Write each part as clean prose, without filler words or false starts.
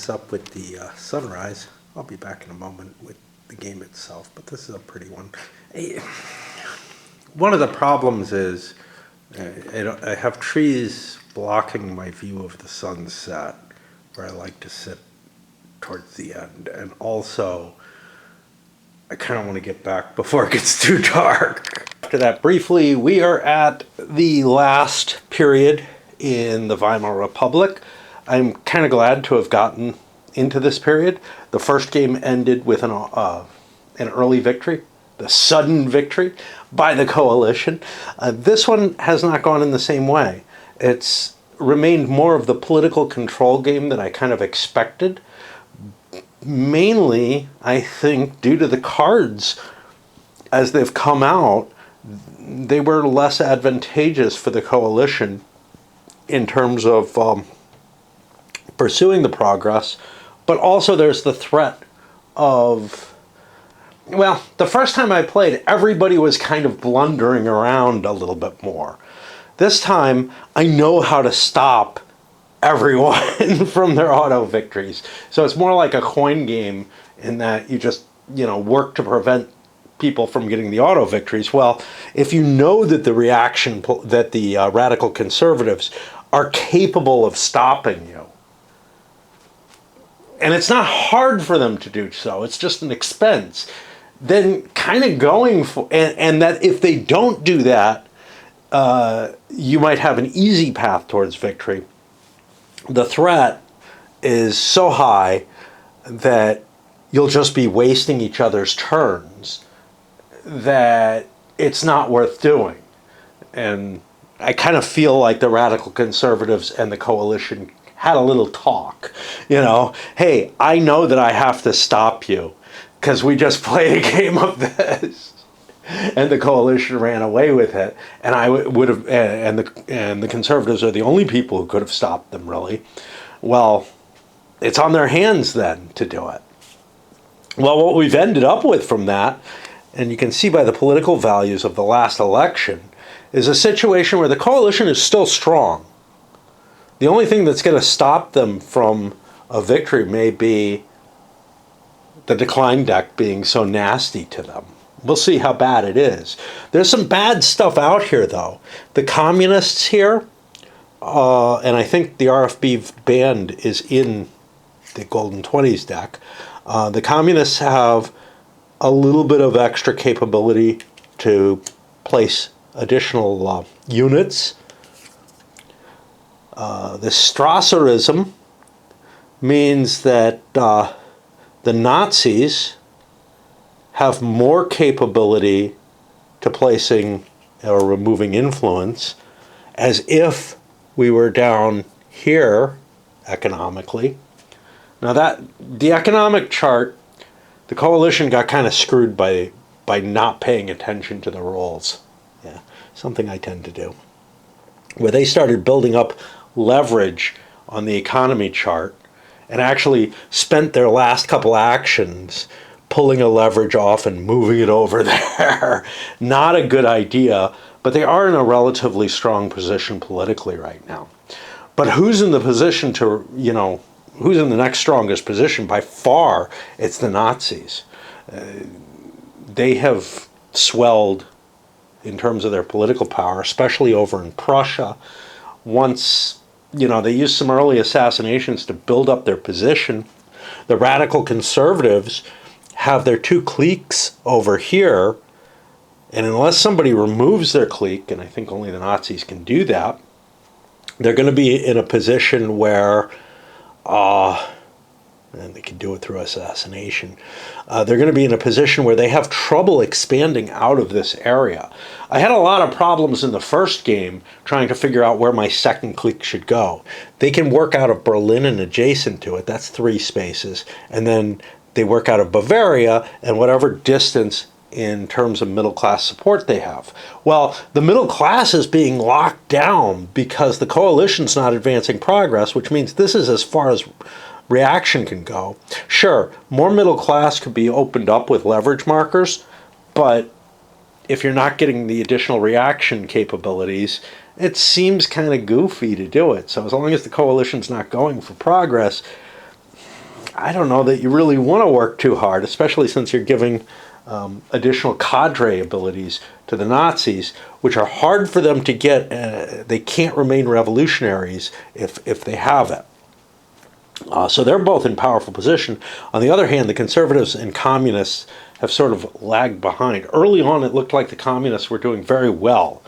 this up with the sunrise. I'll be back in a moment with the game itself, but this is a pretty one. One of the problems is I have trees blocking my view of the sunset where I like to sit towards the end, and also I kind of want to get back before it gets too dark. After that, briefly, we are at the last period in the Weimar Republic. I'm kind of glad to have gotten into this period. The first game ended with an early victory, the sudden victory by the coalition. This one has not gone in the same way. It's remained more of the political control game that I kind of expected. Mainly, I think, due to the cards as they've come out, they were less advantageous for the coalition in terms of pursuing the progress, but also there's the threat of, well, the first time I played, everybody was kind of blundering around a little bit more. This time, I know how to stop everyone from their auto victories. So it's more like a coin game in that you just, work to prevent people from getting the auto victories. Well, if you know that the radical conservatives are capable of stopping you, and it's not hard for them to do so, it's just an expense, then kind of going for, and that if they don't do that, you might have an easy path towards victory. The threat is so high that you'll just be wasting each other's turns that it's not worth doing. And I kind of feel like the radical conservatives and the coalition had a little talk. Hey, I know that I have to stop you because we just played a game of this. And the coalition ran away with it, and I would have, and the conservatives are the only people who could have stopped them, really. Well, it's on their hands then to do it. Well, what we've ended up with from that, and you can see by the political values of the last election, is a situation where the coalition is still strong. The only thing that's going to stop them from a victory may be the decline deck being so nasty to them. We'll see how bad it is. There's some bad stuff out here, though. The communists here, and I think the RFB band is in the Golden 20s deck. The communists have a little bit of extra capability to place additional units. The Strasserism means that the Nazis have more capability to placing or removing influence, as if we were down here economically. Now that the economic chart, the coalition got kind of screwed by not paying attention to the rules. Yeah, something I tend to do. Where they started building up leverage on the economy chart and actually spent their last couple actions pulling a leverage off and moving it over there. Not a good idea, but they are in a relatively strong position politically right now. But who's in the position to, who's in the next strongest position? By far, it's the Nazis. They have swelled in terms of their political power, especially over in Prussia. Once, they used some early assassinations to build up their position. The radical conservatives have their two cliques over here, and unless somebody removes their clique, and I think only the Nazis can do that, they're going to be in a position where, and they can do it through assassination, they're going to be in a position where they have trouble expanding out of this area. I had a lot of problems in the first game trying to figure out where my second clique should go. They can work out of Berlin and adjacent to it, that's 3 spaces, and then they work out of Bavaria and whatever distance in terms of middle-class support they have. Well, the middle class is being locked down because the coalition's not advancing progress, which means this is as far as reaction can go. Sure, more middle class could be opened up with leverage markers, but if you're not getting the additional reaction capabilities, it seems kind of goofy to do it. So as long as the coalition's not going for progress, I don't know that you really want to work too hard, especially since you're giving additional cadre abilities to the Nazis, which are hard for them to get. They can't remain revolutionaries if they have it. So they're both in powerful position. On the other hand, the conservatives and communists have sort of lagged behind. Early on, it looked like the communists were doing very well.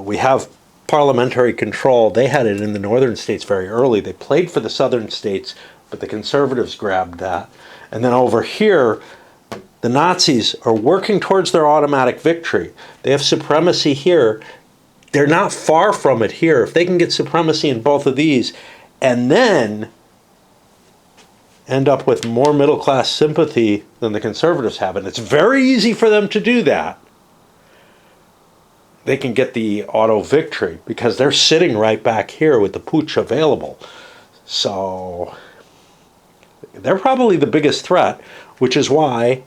We have parliamentary control. They had it in the northern states very early. They played for the southern states, but the conservatives grabbed that. And then over here, the Nazis are working towards their automatic victory. They have supremacy here. They're not far from it here. If they can get supremacy in both of these, and then end up with more middle-class sympathy than the conservatives have, and it's very easy for them to do that, they can get the auto victory because they're sitting right back here with the putsch available. So they're probably the biggest threat, which is why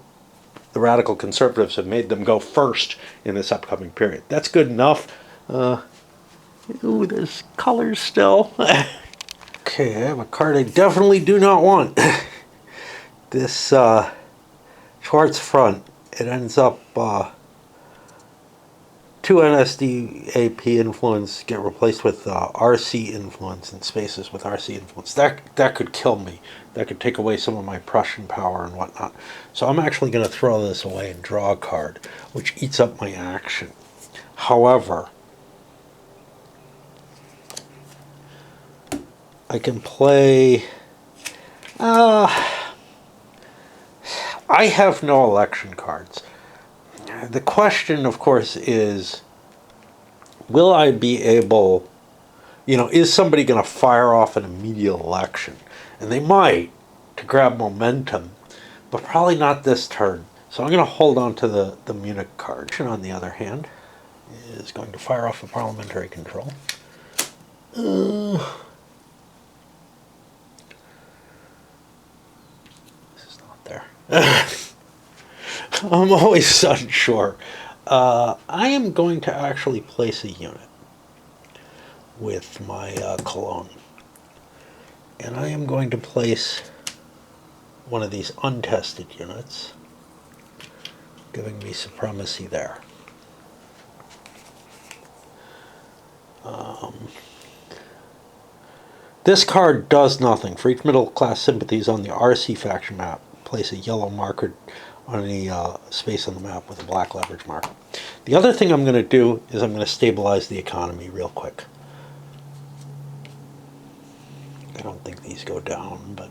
the radical conservatives have made them go first in this upcoming period. That's good enough. Ooh, there's colors still. Okay, I have a card I definitely do not want. This Schwartz front, it ends up 2 NSDAP influence get replaced with RC influence and spaces with RC influence. That could kill me. That could take away some of my Prussian power and whatnot. So I'm actually going to throw this away and draw a card, which eats up my action. However, I can play... I have no election cards. The question, of course, is, will I be able, is somebody going to fire off an immediate election? And they might, to grab momentum, but probably not this turn. So I'm going to hold on to the Munich card. On the other hand, is going to fire off a parliamentary control. This is not there. I'm always unsure. I am going to actually place a unit with my Cologne. And I am going to place one of these untested units, giving me supremacy there. This card does nothing. For each middle class sympathies on the RC faction map, place a yellow marker on any space on the map with a black leverage marker. The other thing I'm going to do is I'm going to stabilize the economy real quick. I don't think these go down, but...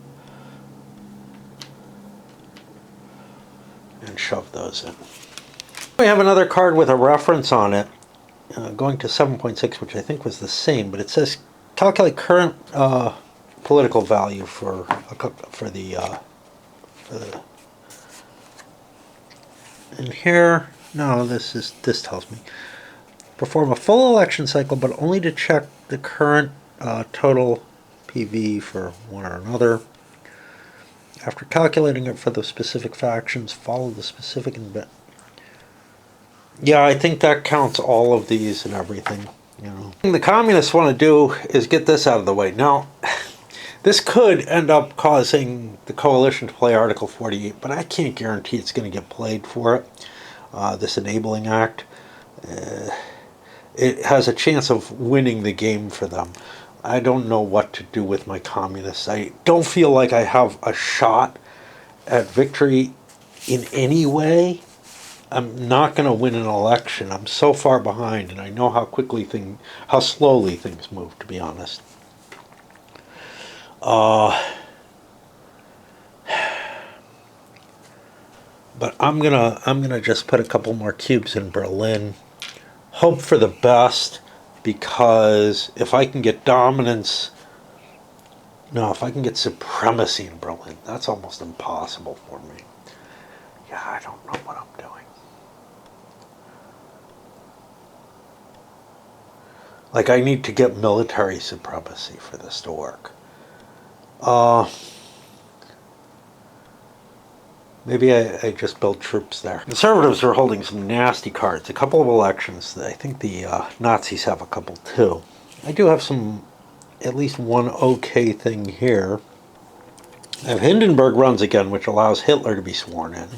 and shove those in. We have another card with a reference on it, going to 7.6, which I think was the same, but it says calculate current political value for the and here, no, this tells me perform a full election cycle, but only to check the current total PV for one or another. After calculating it for the specific factions, follow the specific invent. Yeah, I think that counts all of these and everything. What the communists want to do is get this out of the way. Now, this could end up causing the coalition to play Article 48, but I can't guarantee it's going to get played for it. This Enabling Act, it has a chance of winning the game for them. I don't know what to do with my communists. I don't feel like I have a shot at victory in any way. I'm not going to win an election. I'm so far behind, and I know how slowly things move, to be honest. But I'm gonna just put a couple more cubes in Berlin. Hope for the best, because if I can get dominance, if I can get supremacy in Berlin, that's almost impossible for me. Yeah, I don't know what I'm doing. Like, I need to get military supremacy for this to work. Maybe I just build troops there. Conservatives are holding some nasty cards. A couple of elections. I think the Nazis have a couple too. I do have at least one okay thing here. If Hindenburg runs again, which allows Hitler to be sworn in,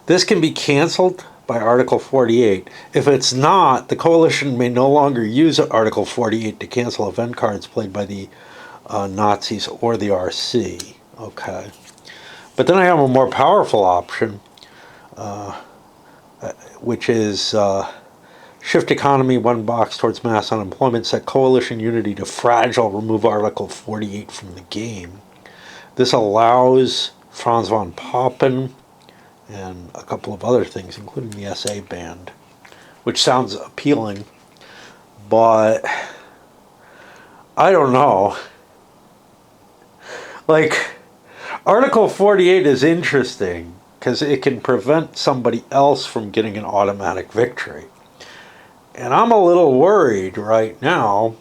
this can be canceled by Article 48. If it's not, the coalition may no longer use Article 48 to cancel event cards played by the Nazis or the RC. Okay. But then I have a more powerful option, which is shift economy one box towards mass unemployment, set coalition unity to fragile, remove Article 48 from the game. This allows Franz von Papen and a couple of other things, including the SA band, which sounds appealing, but I don't know. Like, Article 48 is interesting because it can prevent somebody else from getting an automatic victory. And I'm a little worried right now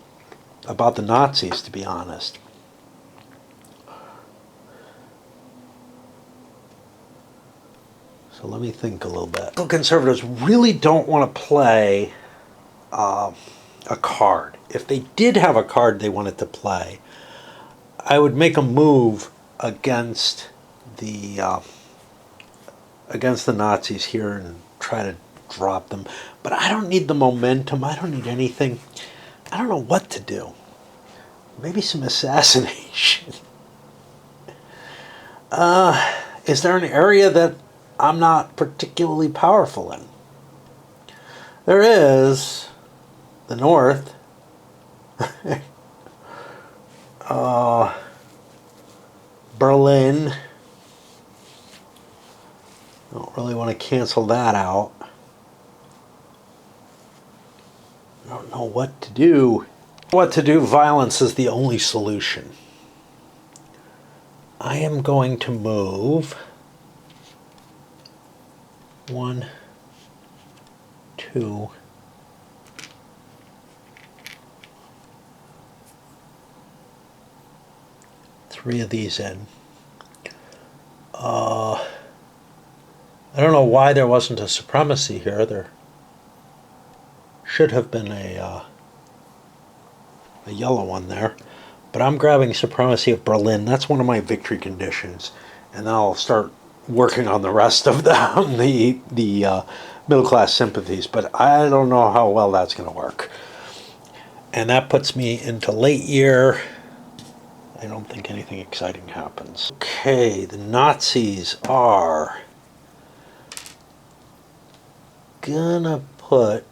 about the Nazis, to be honest. So let me think a little bit. Conservatives really don't want to play a card. If they did have a card they wanted to play, I would make a move against the Nazis here and try to drop them. But I don't need the momentum. I don't need anything. I don't know what to do. Maybe some assassination. Is there an area that I'm not particularly powerful in? There is the North. Berlin. Don't really want to cancel that out. I don't know what to do. What to do? Violence is the only solution. I am going to move 1, 2, 3 of these in. I don't know why there wasn't a supremacy here. There should have been a yellow one there. But I'm grabbing supremacy of Berlin. That's one of my victory conditions. And then I'll start working on the rest of them, the middle class sympathies. But I don't know how well that's going to work. And that puts me into late year. I don't think anything exciting happens. Okay, the Nazis are gonna put...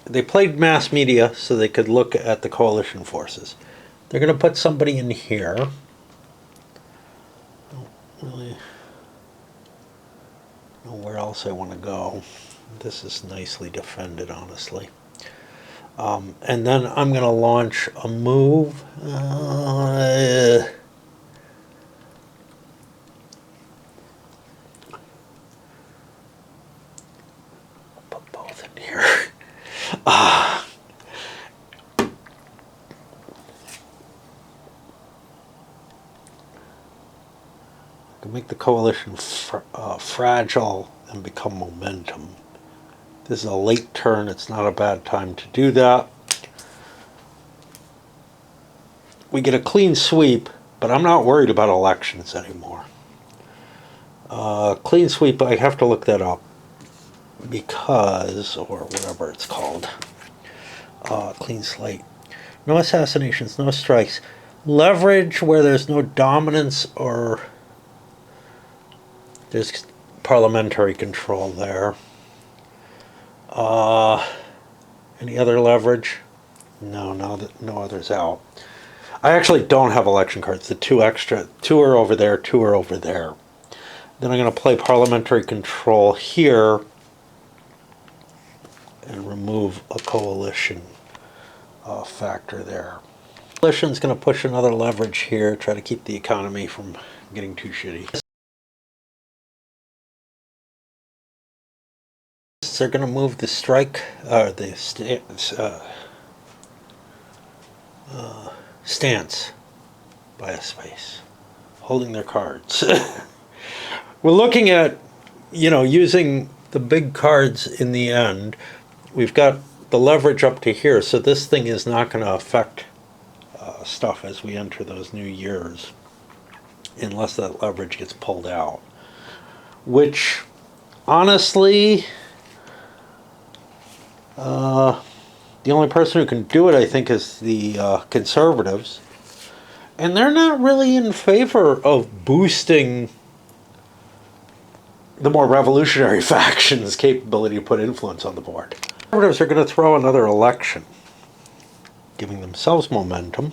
They played mass media so they could look at the coalition forces. They're gonna put somebody in here. Don't really know where else I want to go. This is nicely defended, honestly. And then I'm going to launch a move. Put both in here. I can make the coalition fragile and become momentum. This is a late turn. It's not a bad time to do that. We get a clean sweep, but I'm not worried about elections anymore. Clean sweep, I have to look that up because, or whatever it's called. Clean slate. No assassinations, no strikes. Leverage where there's no dominance or there's parliamentary control there. Any other leverage? No, no others out. I actually don't have election cards. The two are over there, 2 are over there. Then I'm going to play parliamentary control here and remove a coalition factor there. Coalition's going to push another leverage here, try to keep the economy from getting too shitty. They're going to move the strike, stance by a space, holding their cards. We're looking at, using the big cards in the end. We've got the leverage up to here, so this thing is not going to affect stuff as we enter those new years. unless that leverage gets pulled out. Which, honestly, the only person who can do it, I think, is the conservatives. And they're not really in favor of boosting the more revolutionary faction's capability to put influence on the board. Conservatives are going to throw another election, giving themselves momentum.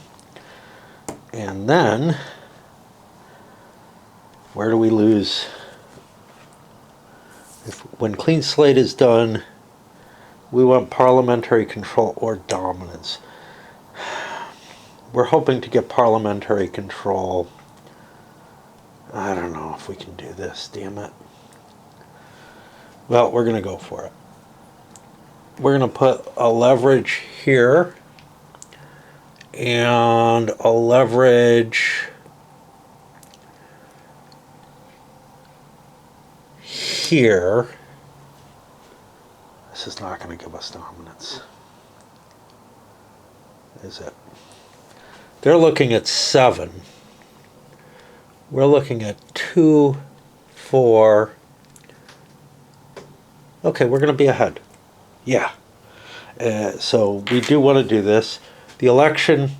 And then, where do we lose? When clean slate is done, we want parliamentary control or dominance. We're hoping to get parliamentary control. I don't know if we can do this, damn it. Well, we're going to go for it. We're going to put a leverage here and a leverage here. This is not going to give us dominance, is it? They're looking at 7. We're looking at 2, 4. Okay, we're going to be ahead. Yeah. So we do want to do this. The election,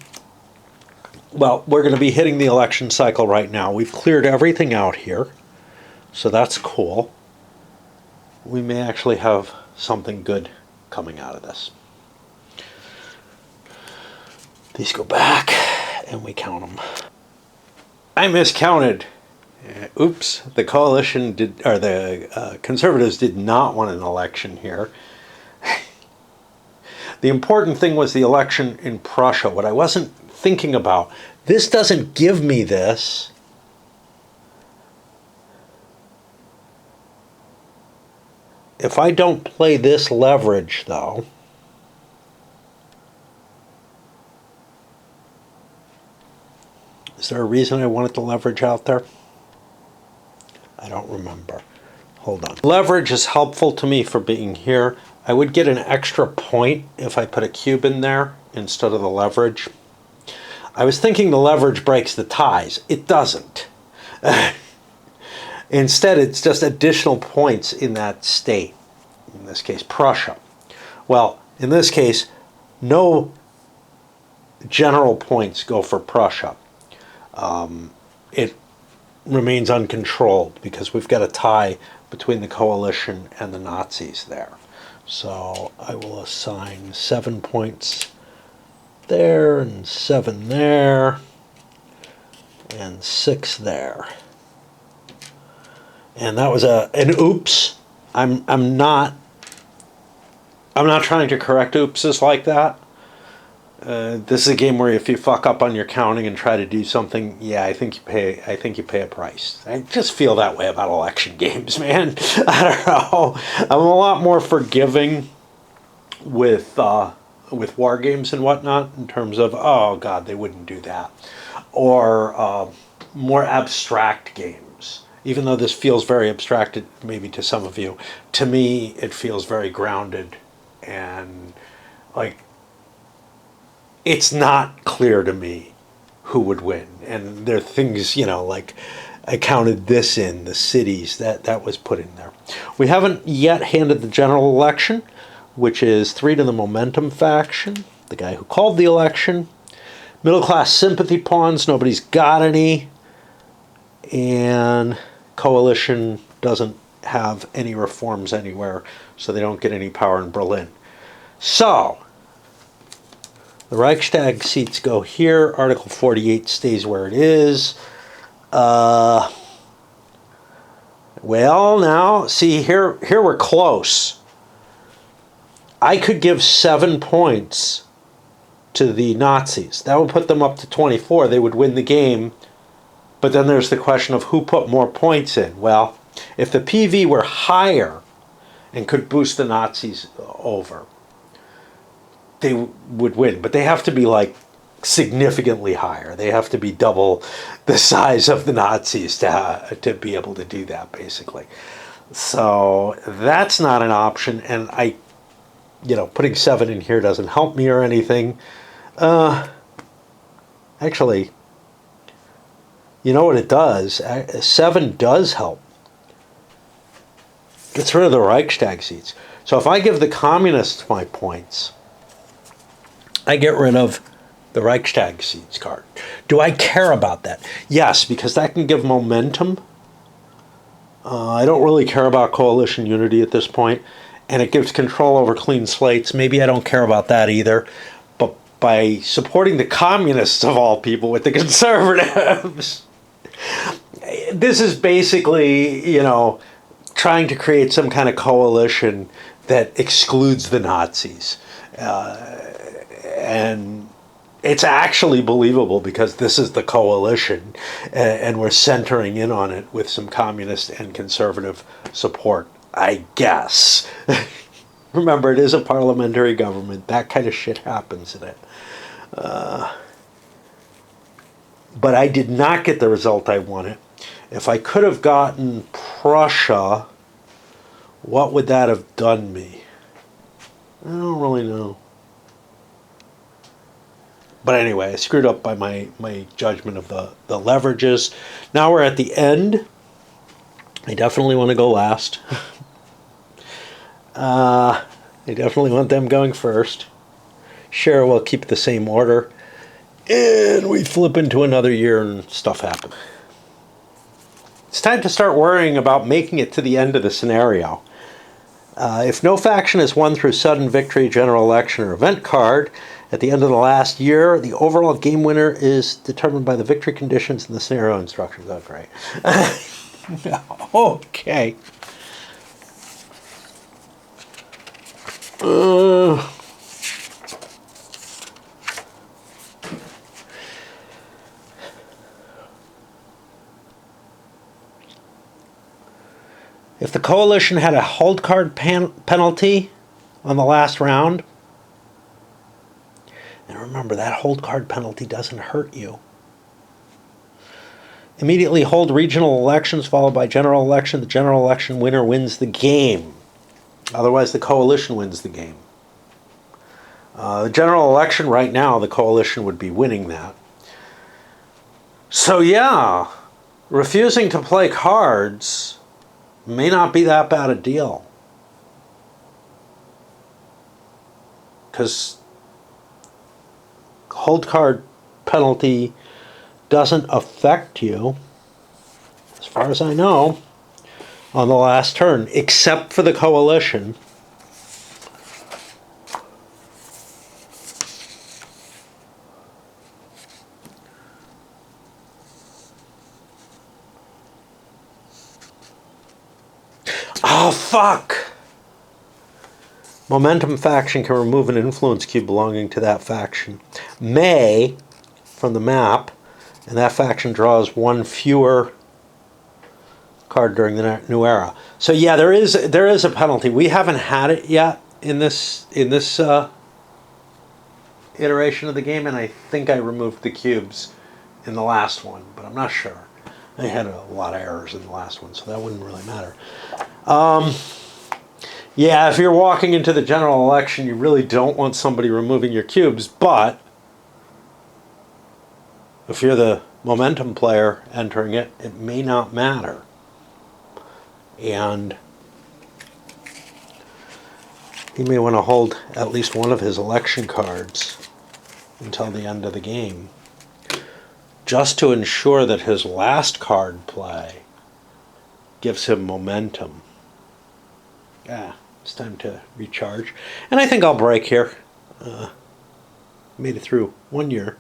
well, we're going to be hitting the election cycle right now. We've cleared everything out here, so that's cool. We may actually have something good coming out of this. These go back, and we count them. I miscounted. Oops, the coalition did, or the conservatives did not want an election here. The important thing was the election in Prussia. What I wasn't thinking about, this doesn't give me this. If I don't play this leverage, though, is there a reason I wanted the leverage out there? I don't remember. Hold on. Leverage is helpful to me for being here. I would get an extra point if I put a cube in there instead of the leverage. I was thinking the leverage breaks the ties. It doesn't. Instead, it's just additional points in that state. In this case, Prussia. Well, in this case, no general points go for Prussia. It remains uncontrolled because we've got a tie between the coalition and the Nazis there. So I will assign 7 points there and 7 there and 6 there. And that was an oops. I'm not trying to correct oopses like that. This is a game where if you fuck up on your counting and try to do something, yeah, I think you pay a price. I just feel that way about election games, man. I don't know. I'm a lot more forgiving with war games and whatnot in terms of, oh God, they wouldn't do that, or more abstract games. Even though this feels very abstracted, maybe to some of you, to me it feels very grounded and like. It's not clear to me who would win. And there are things, like I counted this in, the cities, that was put in there. We haven't yet handed the general election, which is 3 to the momentum faction, the guy who called the election. Middle class sympathy pawns, nobody's got any. And coalition doesn't have any reforms anywhere, so they don't get any power in Berlin. So, the Reichstag seats go here. Article 48 stays where it is. Well, now, see, here we're close. I could give 7 points to the Nazis. That would put them up to 24. They would win the game. But then there's the question of who put more points in. Well, if the PV were higher and could boost the Nazis over, they would win, but they have to be like significantly higher. They have to be double the size of the Nazis to be able to do that, basically. So that's not an option, and putting 7 in here doesn't help me or anything. Actually, You know what it does? 7 does help. Gets rid of the Reichstag seats. So if I give the communists my points, I get rid of the Reichstag seats card. Do I care about that? Yes, because that can give momentum. I don't really care about coalition unity at this point, and it gives control over clean slates. Maybe I don't care about that either. But by supporting the communists of all people with the conservatives, this is basically, trying to create some kind of coalition that excludes the Nazis. And it's actually believable because this is the coalition, and we're centering in on it with some communist and conservative support, I guess. Remember, it is a parliamentary government. That kind of shit happens in it. But I did not get the result I wanted. If I could have gotten Prussia, what would that have done me? I don't really know. But anyway, I screwed up by my judgment of the leverages. Now we're at the end. I definitely want to go last. I definitely want them going first. Sure, we'll keep the same order. And we flip into another year and stuff happens. It's time to start worrying about making it to the end of the scenario. If no faction is won through sudden victory, general election, or event card, at the end of the last year, the overall game winner is determined by the victory conditions and the scenario instructions. Oh, great. Okay. If the coalition had a hold card penalty on the last round, and remember that hold card penalty doesn't hurt you. Immediately hold regional elections followed by general election. The general election winner wins the game. Otherwise, the coalition wins the game. The general election right now, the coalition would be winning that. So yeah, refusing to play cards may not be that bad a deal. Because hold card penalty doesn't affect you, as far as I know, on the last turn, except for the coalition. Oh, fuck! Momentum faction can remove an influence cube belonging to that faction. May, from the map, and that faction draws 1 fewer card during the new era. So yeah, there is a penalty. We haven't had it yet in this iteration of the game, and I think I removed the cubes in the last one, but I'm not sure. I had a lot of errors in the last one, so that wouldn't really matter. Yeah, if you're walking into the general election, you really don't want somebody removing your cubes, but if you're the momentum player entering it, it may not matter. And he may want to hold at least one of his election cards until the end of the game, just to ensure that his last card play gives him momentum. Yeah, it's time to recharge. And I think I'll break here. Made it through 1 year.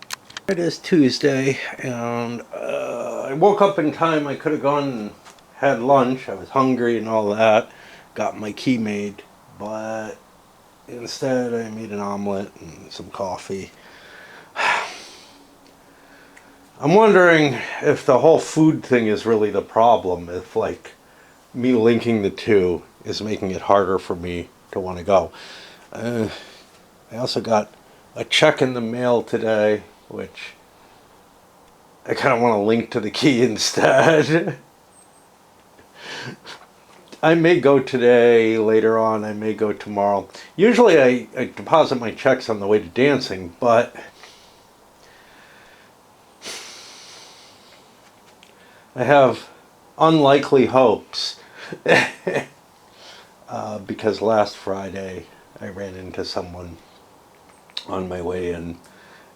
It is Tuesday, and I woke up in time. I could have gone and had lunch. I was hungry and all that. Got my key made, but instead I made an omelet and some coffee. I'm wondering if the whole food thing is really the problem. If, like, me linking the two is making it harder for me to want to go. I also got a check in the mail today, which I kind of want to link to the key instead. I may go today, later on, I may go tomorrow. Usually I deposit my checks on the way to dancing, but I have unlikely hopes because last Friday I ran into someone on my way in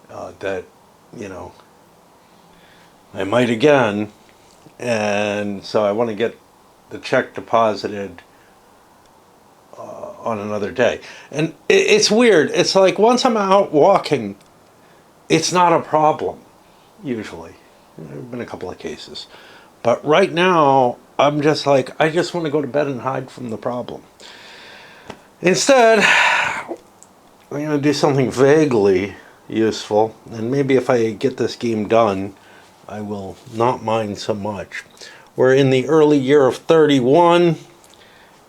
that, you know, I might again, and so I want to get the check deposited on another day. And it's weird. It's like once I'm out walking, it's not a problem, usually. There have been a couple of cases. But right now, I'm just like, I just want to go to bed and hide from the problem. Instead, I'm going to do something vaguely useful, and maybe if I get this game done, I will not mind so much. We're in the early year of 31,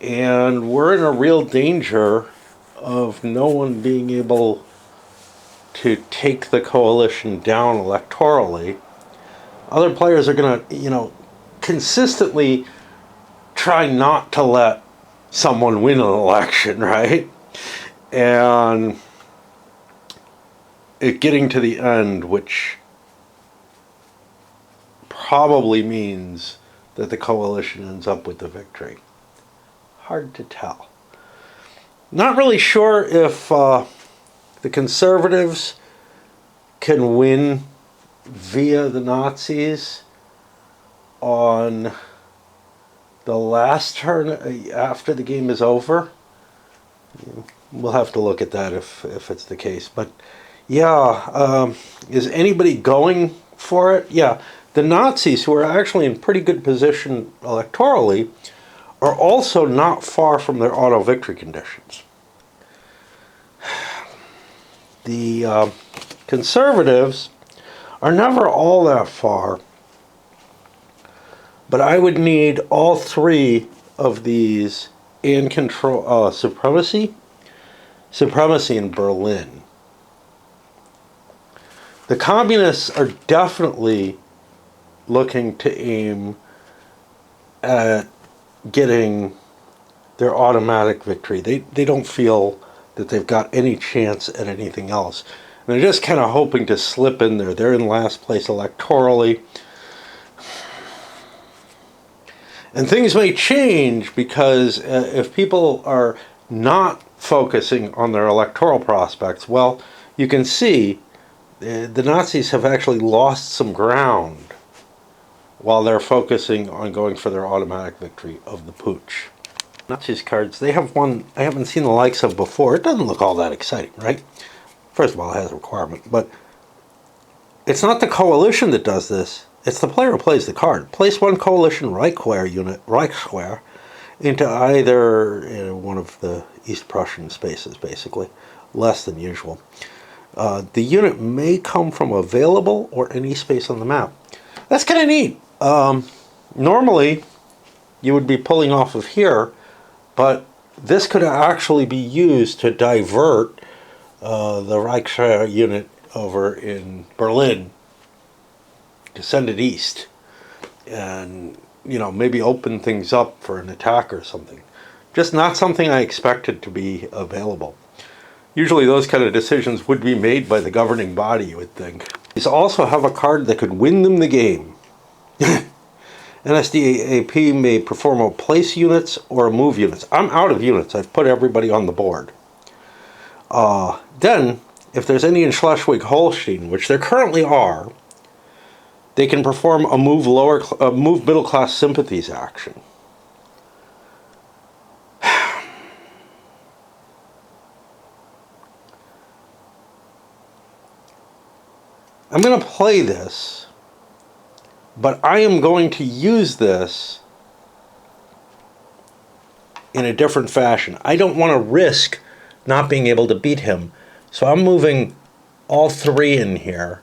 and we're in a real danger of no one being able to take the coalition down electorally. Other players are going to, consistently try not to let someone win an election, right? And it getting to the end, which probably means that the coalition ends up with the victory. Hard to tell. Not really sure if the conservatives can win via the Nazis on the last turn after the game is over. We'll have to look at that if it's the case. But yeah, is anybody going for it? Yeah. The Nazis, who are actually in pretty good position electorally, are also not far from their auto victory conditions. The conservatives are never all that far, but I would need all three of these and control supremacy in Berlin. The communists are definitely looking to aim at getting their automatic victory. They don't feel that they've got any chance at anything else. And they're just kind of hoping to slip in there. They're in last place electorally. And things may change because if people are not focusing on their electoral prospects, well, you can see the Nazis have actually lost some ground while they're focusing on going for their automatic victory of the putsch. Nazis cards, they have one I haven't seen the likes of before. It doesn't look all that exciting, right? First of all, it has a requirement, but it's not the coalition that does this. It's the player who plays the card. Place one coalition Reichswehr into either one of the East Prussian spaces, basically, less than usual. The unit may come from available or any space on the map. That's kind of neat. Normally, you would be pulling off of here, but this could actually be used to divert the Reichswehr unit over in Berlin to send it east and, maybe open things up for an attack or something. Just not something I expected to be available. Usually those kind of decisions would be made by the governing body, you would think. These also have a card that could win them the game. NSDAP may perform a place units or a move units. I'm out of units. I've put everybody on the board. Then, if there's any in Schleswig-Holstein, which there currently are, they can perform a move middle class sympathies action. I'm going to play this, but I am going to use this in a different fashion. I don't want to risk not being able to beat him. So I'm moving all three in here.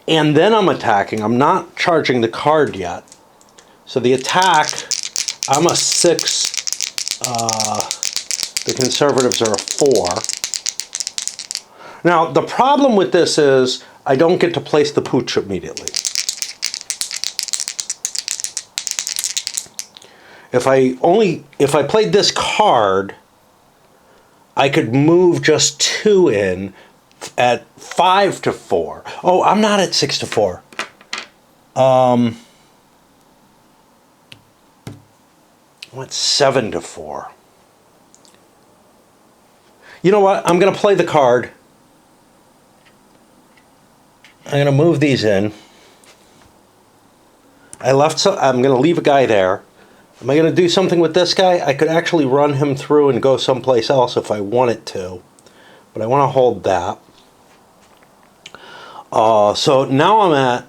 And then I'm attacking. I'm not charging the card yet. So the attack, I'm a 6. The conservatives are a 4. Now, the problem with this is I don't get to place the putsch immediately. If I played this card, I could move just 2 in at 5 to 4. Oh, I'm not at 6 to 4. I went 7-4. You know what? I'm going to play the card. I'm going to move these in. I'm going to leave a guy there. Am I going to do something with this guy? I could actually run him through and go someplace else if I wanted to. But I want to hold that. So now I'm at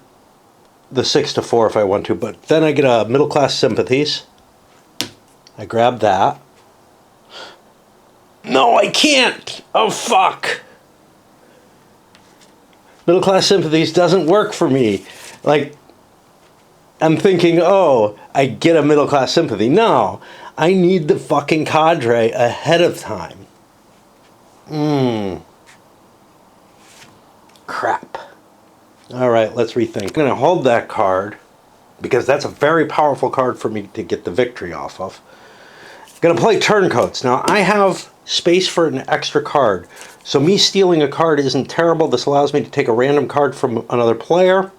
the 6-4 if I want to. But then I get a middle class sympathies. I grab that. No, I can't! Oh, fuck! Middle class sympathies doesn't work for me. Like, I'm thinking, oh, I get a middle class sympathy. No, I need the fucking cadre ahead of time. Crap. All right, let's rethink. I'm going to hold that card because that's a very powerful card for me to get the victory off of. I'm going to play turncoats. Now, I have space for an extra card. So me stealing a card isn't terrible. This allows me to take a random card from another player.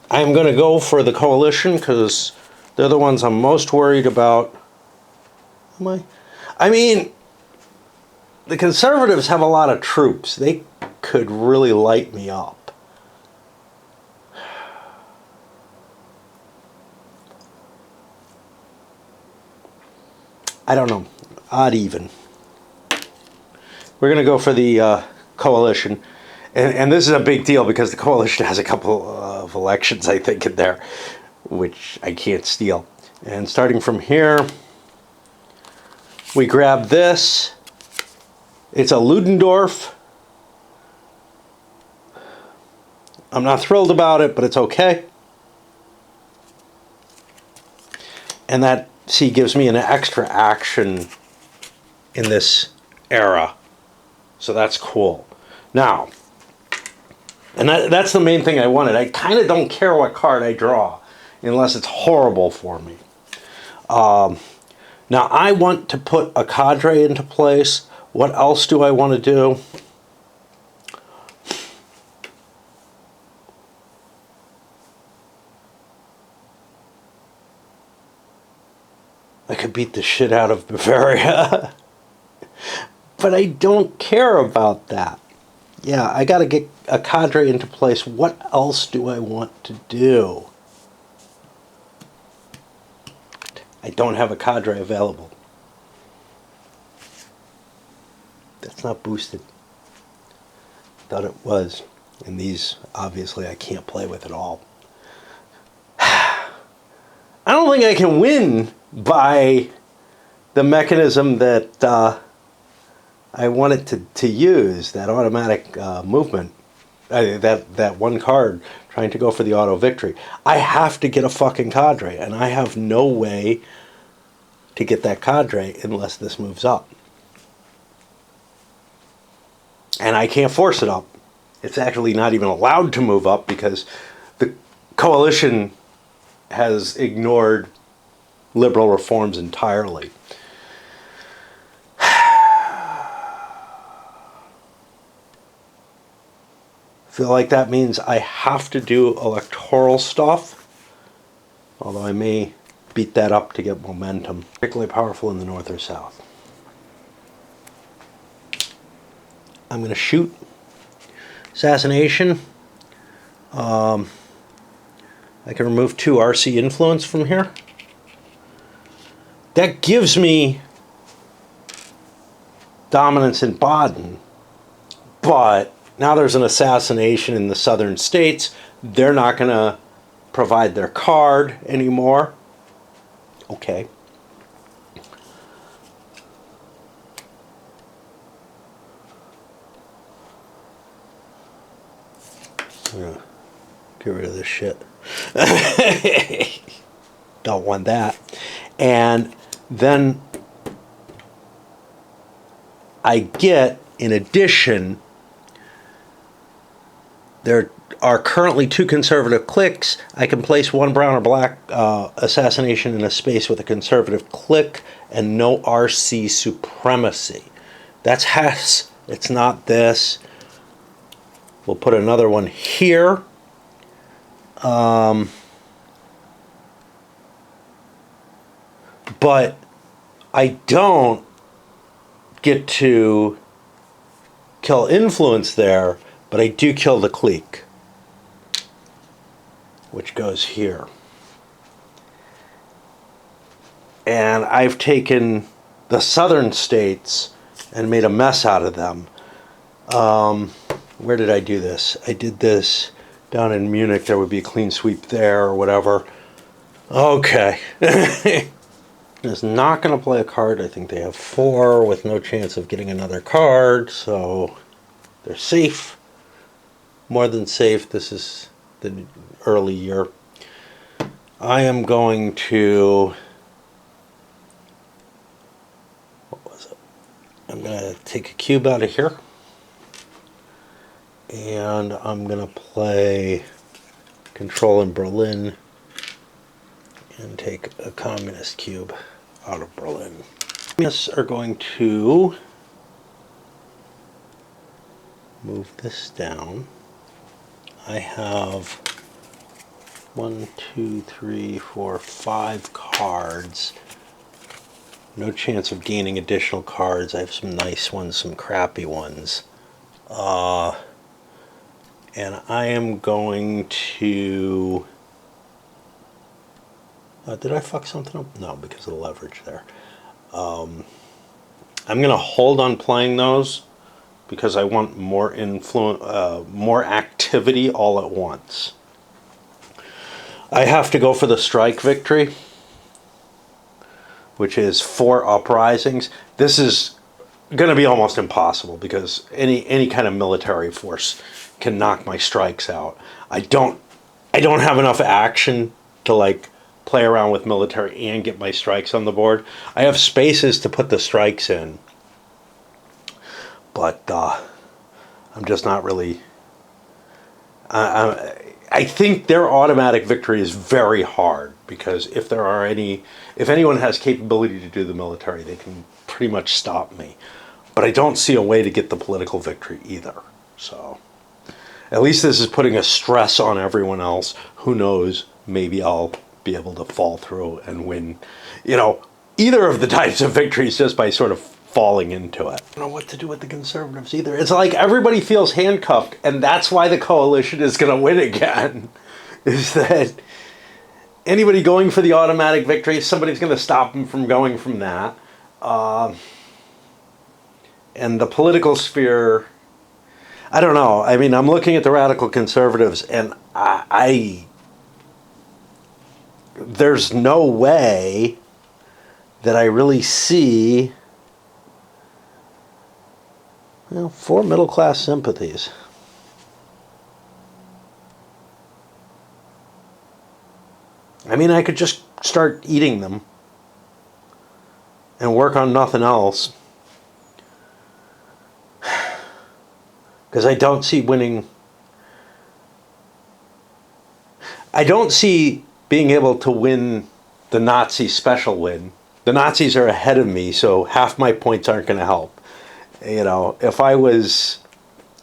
I'm going to go for the coalition because they're the ones I'm most worried about. I mean, the conservatives have a lot of troops. They could really light me up. I don't know. Odd even. We're going to go for the coalition. And this is a big deal because the coalition has a couple of elections, I think, in there, which I can't steal. And starting from here, we grab this. It's a Ludendorff. I'm not thrilled about it, but it's okay. And that, see, gives me an extra action in this era. So that's cool. Now, and that's the main thing I wanted. I kind of don't care what card I draw unless it's horrible for me. Now, I want to put a cadre into place. What else do I want to do? I could beat the shit out of Bavaria. But I don't care about that. Yeah, I got to get a cadre into place. What else do I want to do? I don't have a cadre available. That's not boosted. Thought it was. And these, obviously, I can't play with at all. I don't think I can win by the mechanism that I wanted to use, that automatic movement, that one card trying to go for the auto victory. I have to get a fucking cadre, and I have no way to get that cadre unless this moves up. And I can't force it up. It's actually not even allowed to move up because the coalition has ignored liberal reforms entirely. Feel like that means I have to do electoral stuff, although I may beat that up to get momentum. Particularly powerful in the north or south. I'm going to shoot. Assassination. I can remove 2 RC influence from here. That gives me dominance in Baden, but now there's an assassination in the southern states. They're not going to provide their card anymore. Okay. Yeah. Get rid of this shit. Don't want that. And then I get, in addition, there are currently 2 conservative cliques. I can place 1 brown or black assassination in a space with a conservative clique and no RC supremacy. That's Hess. It's not this. We'll put another one here. But I don't get to kill influence there, but I do kill the clique, which goes here. And I've taken the southern states and made a mess out of them. Where did I do this? I did this down in Munich. There would be a clean sweep there or whatever. Okay. Is not going to play a card. I think they have 4 with no chance of getting another card, so they're safe. More than safe. This is the early year. I am going to... What was it? I'm going to take a cube out of here. And I'm going to play Control in Berlin and take a communist cube out of Berlin. Communists are going to move this down. I have 1, 2, 3, 4, 5 cards. No chance of gaining additional cards. I have some nice ones, some crappy ones. And I am going to... did I fuck something up? No, because of the leverage there. I'm going to hold on playing those because I want more more activity all at once. I have to go for the strike victory, which is 4 uprisings. This is going to be almost impossible because any kind of military force can knock my strikes out. I don't have enough action to like play around with military and get my strikes on the board. I have spaces to put the strikes in, but I'm just not really... I think their automatic victory is very hard because if anyone has capability to do the military, they can pretty much stop me. But I don't see a way to get the political victory either. So at least this is putting a stress on everyone else. Who knows? Maybe I'll be able to fall through and win, either of the types of victories just by sort of falling into it. I don't know what to do with the conservatives either. It's like everybody feels handcuffed, and that's why the coalition is going to win again. Is that anybody going for the automatic victory, somebody's going to stop them from going from that. And the political sphere, I don't know. I mean, I'm looking at the radical conservatives, and there's no way that I really see 4 middle-class sympathies. I mean, I could just start eating them and work on nothing else. Because I don't see winning. I don't see being able to win the Nazi special win. The Nazis are ahead of me, so half my points aren't going to help. If I was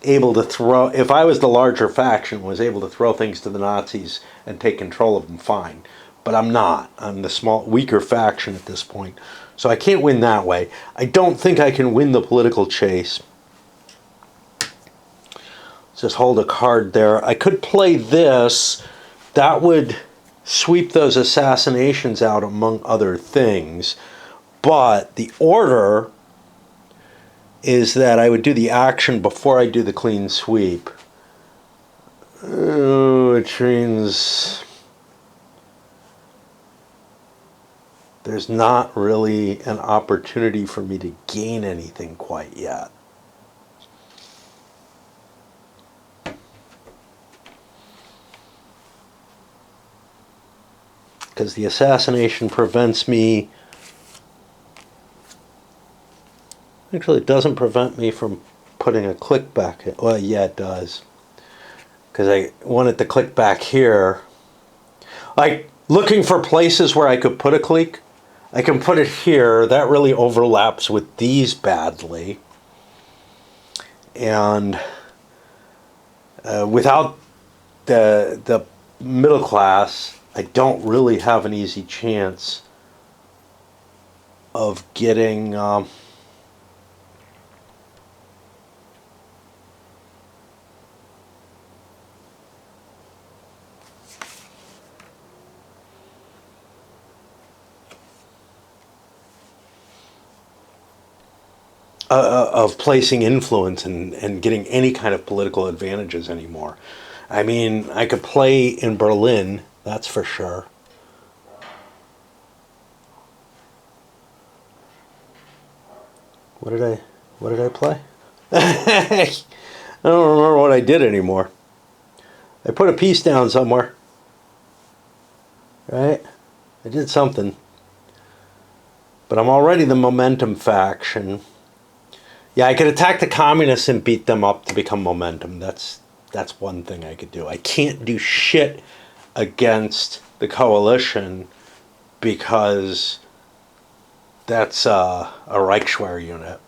able to if I was the larger faction, was able to throw things to the Nazis and take control of them, fine. But I'm not. I'm the weaker faction at this point. So I can't win that way. I don't think I can win the political chase. Let's just hold a card there. I could play this. That would sweep those assassinations out, among other things. But the order is that I would do the action before I do the clean sweep. Which means there's not really an opportunity for me to gain anything quite yet. Because the assassination prevents me... Actually, it doesn't prevent me from putting a click back in. Well, yeah, it does. Because I wanted to click back here. Like, looking for places where I could put a click. I can put it here. That really overlaps with these badly. And without the middle class, I don't really have an easy chance of getting of placing influence and getting any kind of political advantages anymore. I mean, I could play in Berlin, that's for sure. What did I play? I don't remember what I did anymore. I put a piece down somewhere. Right? I did something. But I'm already the momentum faction. Yeah, I could attack the communists and beat them up to become momentum. That's one thing I could do. I can't do shit against the coalition because that's a Reichswehr unit.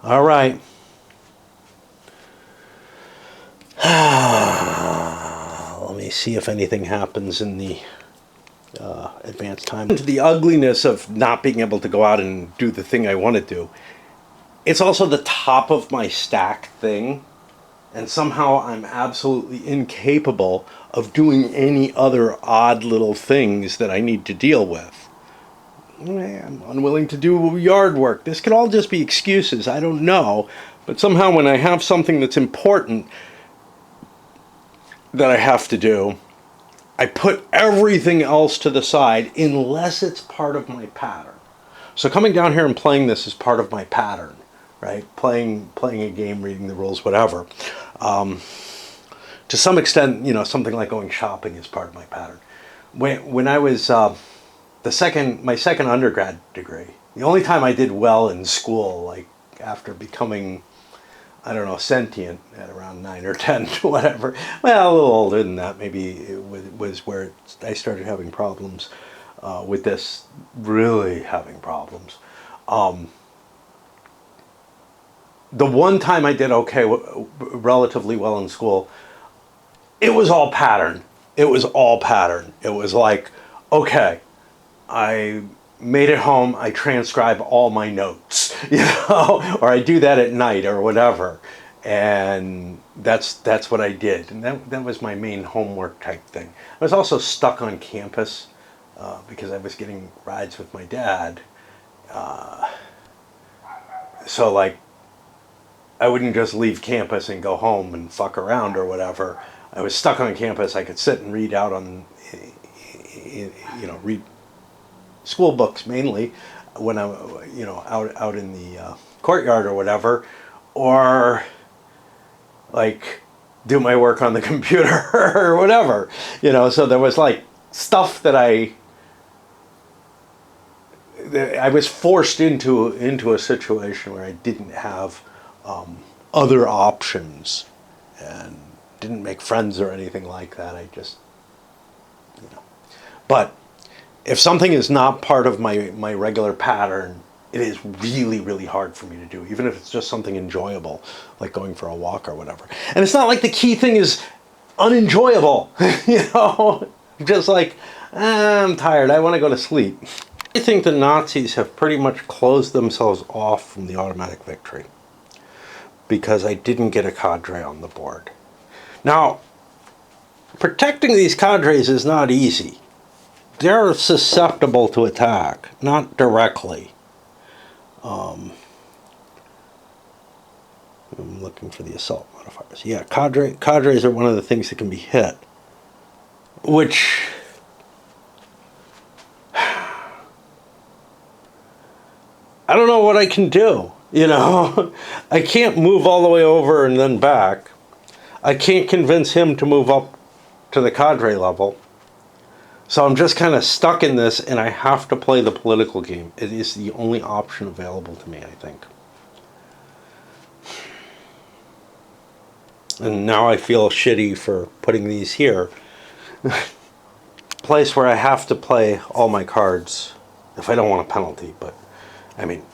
All right. Let me see if anything happens in the advanced time. To the ugliness of not being able to go out and do the thing I want to do. It's also the top of my stack thing, and somehow I'm absolutely incapable of doing any other odd little things that I need to deal with. I'm unwilling to do yard work. This could all just be excuses. I don't know. But somehow when I have something that's important that I have to do, I put everything else to the side unless it's part of my pattern. So coming down here and playing this is part of my pattern, right? Playing a game, reading the rules, whatever. To some extent, something like going shopping is part of my pattern. When I was my second undergrad degree, the only time I did well in school, like after becoming, I don't know, sentient at around 9 or 10, whatever. Well, a little older than that. Maybe it was where I started having problems with this, really having problems. The one time I did okay, relatively well in school, it was all pattern. It was all pattern. It was like, okay, I made it home, I transcribe all my notes, or I do that at night or whatever. And that's what I did. And that was my main homework type thing. I was also stuck on campus because I was getting rides with my dad. So like, I wouldn't just leave campus and go home and fuck around or whatever. I was stuck on campus. I could sit and read out read school books mainly when I'm, out in the courtyard or whatever, or like do my work on the computer or whatever, So there was like stuff that I was forced into a situation where I didn't have other options and didn't make friends or anything like that. I just, But if something is not part of my regular pattern, it is really, really hard for me to do, even if it's just something enjoyable, like going for a walk or whatever. And it's not like the key thing is unenjoyable, just like, I'm tired, I want to go to sleep. I think the Nazis have pretty much closed themselves off from the automatic victory because I didn't get a cadre on the board. Now, protecting these cadres is not easy. They're susceptible to attack, not directly. I'm looking for the assault modifiers. Yeah, cadres are one of the things that can be hit, which I don't know what I can do. I can't move all the way over and then back. I can't convince him to move up to the cadre level. So I'm just kind of stuck in this, and I have to play the political game. It is the only option available to me, I think. And now I feel shitty for putting these here. Place where I have to play all my cards if I don't want a penalty, but I mean,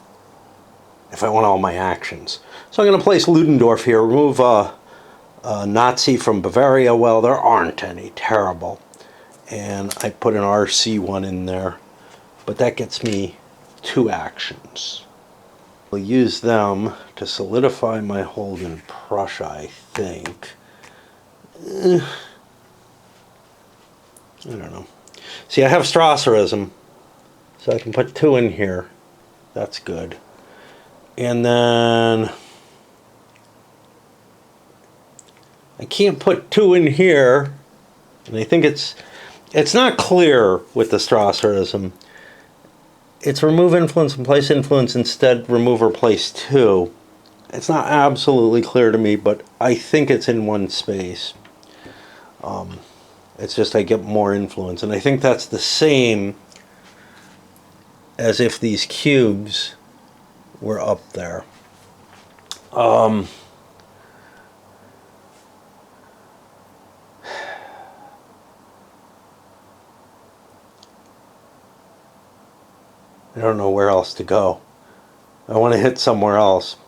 if I want all my actions. So I'm going to place Ludendorff here, remove Nazi from Bavaria, well, there aren't any. Terrible. And I put an RC one in there. But that gets me 2 actions. I'll use them to solidify my hold in Prussia, I think. I don't know. See, I have Strasserism, so I can put 2 in here. That's good. And then I can't put 2 in here, and I think it's not clear with the Strasserism. It's remove influence and place influence instead, remove or place 2. It's not absolutely clear to me, but I think it's in one space. It's just I get more influence, and I think that's the same as if these cubes were up there. I don't know where else to go. I want to hit somewhere else.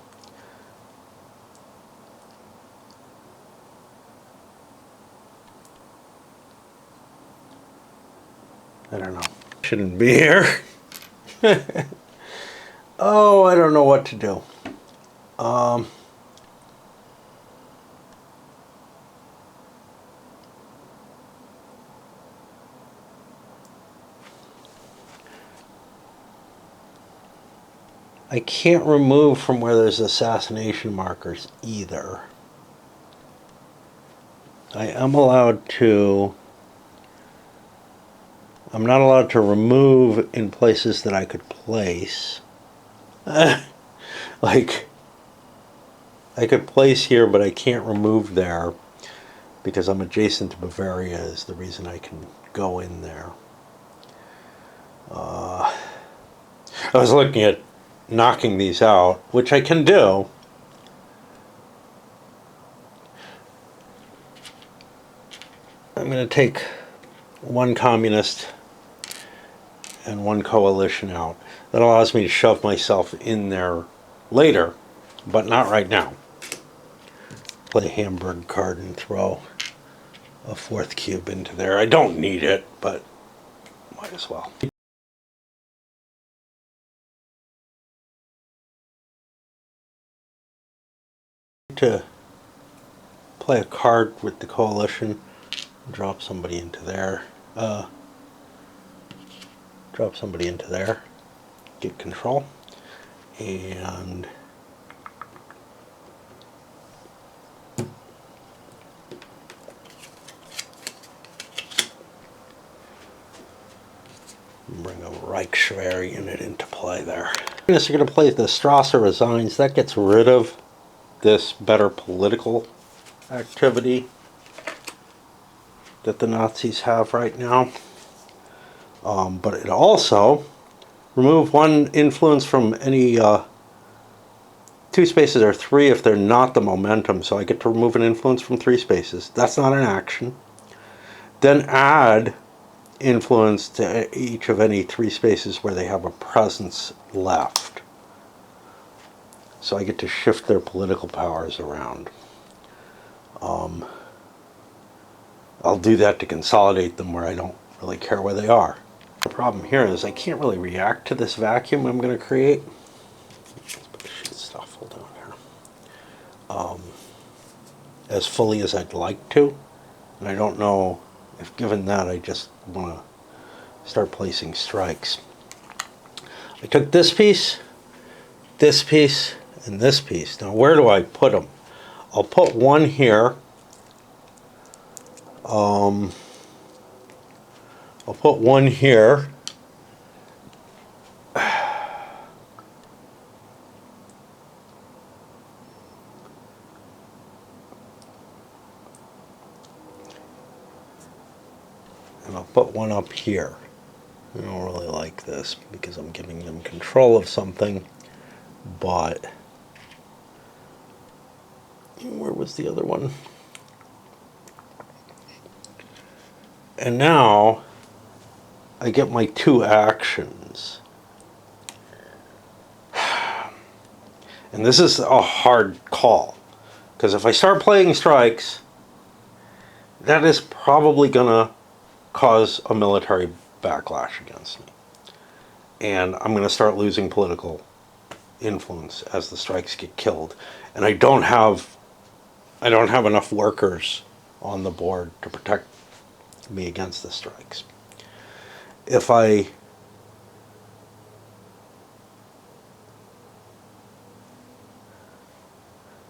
I don't know. Shouldn't be here. Oh, I don't know what to do. I can't remove from where there's assassination markers either. I am allowed to... I'm not allowed to remove in places that I could place. Like, I could place here, but I can't remove there because I'm adjacent to Bavaria is the reason I can go in there. I was looking at knocking these out, which I can do. I'm going to take 1 communist and 1 coalition out. That allows me to shove myself in there later, but not right now. Play a Hamburg card and throw a 4th cube into there. I don't need it, but might as well. To play a card with the coalition, drop somebody into there. Drop somebody into there, get control, and bring a Reichswehr unit into play there. You're going to play the Strasser Resigns. That gets rid of this better political activity that the Nazis have right now. But it also remove 1 influence from any 2 spaces or 3 if they're not the momentum. So I get to remove an influence from 3 spaces. That's not an action. Then add influence to each of any 3 spaces where they have a presence left. So I get to shift their political powers around. I'll do that to consolidate them where I don't really care where they are. The problem here is I can't really react to this vacuum I'm going to create. Let's put the sheet stuff down here. As fully as I'd like to. And I don't know if given that I just want to start placing strikes. I took this piece, and this piece. Now where do I put them? I'll put 1 here. I'll put 1 here. And I'll put 1 up here. I don't really like this because I'm giving them control of something, but where was the other one? And now I get my 2 actions. And this is a hard call Because if I start playing strikes, that is probably going to cause a military backlash against me. And I'm going to start losing political influence as the strikes get killed. And I don't have enough workers on the board to protect me against the strikes. If I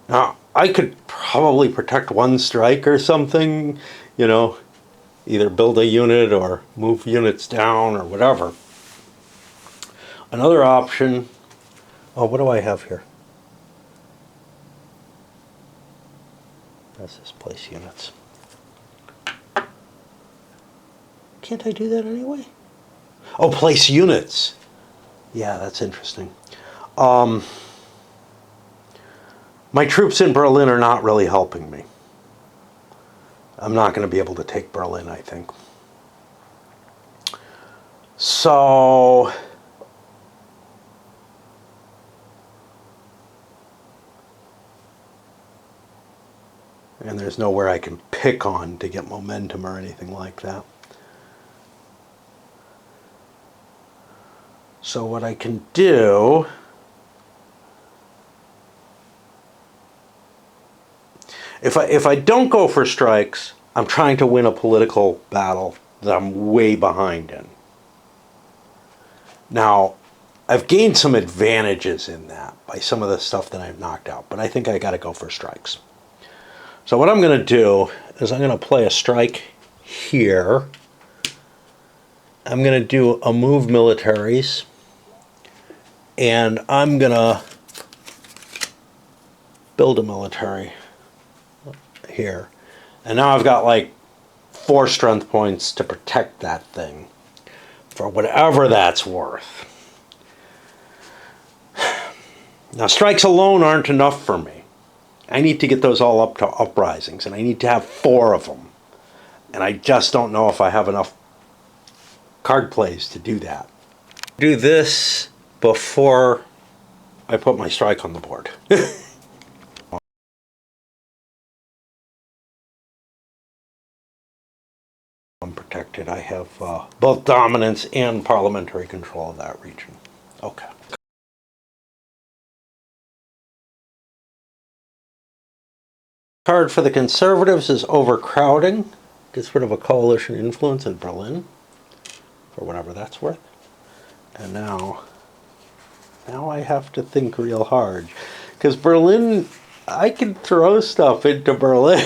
Now, I could probably protect one strike or something, either build a unit or move units down or whatever. Another option, what do I have here? That's this place units. Can't I do that anyway? Oh, place units. Yeah, that's interesting. My troops in Berlin are not really helping me. I'm not going to be able to take Berlin, I think. So and there's nowhere I can pick on to get momentum or anything like that. So what I can do, if I don't go for strikes, I'm trying to win a political battle that I'm way behind in. Now, I've gained some advantages in that by some of the stuff that I've knocked out, but I think I got to go for strikes. So what I'm going to do is I'm going to play a strike here. I'm going to do a move militaries, and I'm going to build a military here. And now I've got like 4 strength points to protect that thing for whatever that's worth. Now, strikes alone aren't enough for me. I need to get those all up to uprisings, and I need to have 4 of them. And I just don't know if I have enough card plays to do that. Do this before I put my strike on the board. I'm protected. I have both dominance and parliamentary control of that region. Okay. Card for the Conservatives is overcrowding. Gets rid of a coalition influence in Berlin, for whatever that's worth. And now I have to think real hard. Because Berlin, I can throw stuff into Berlin.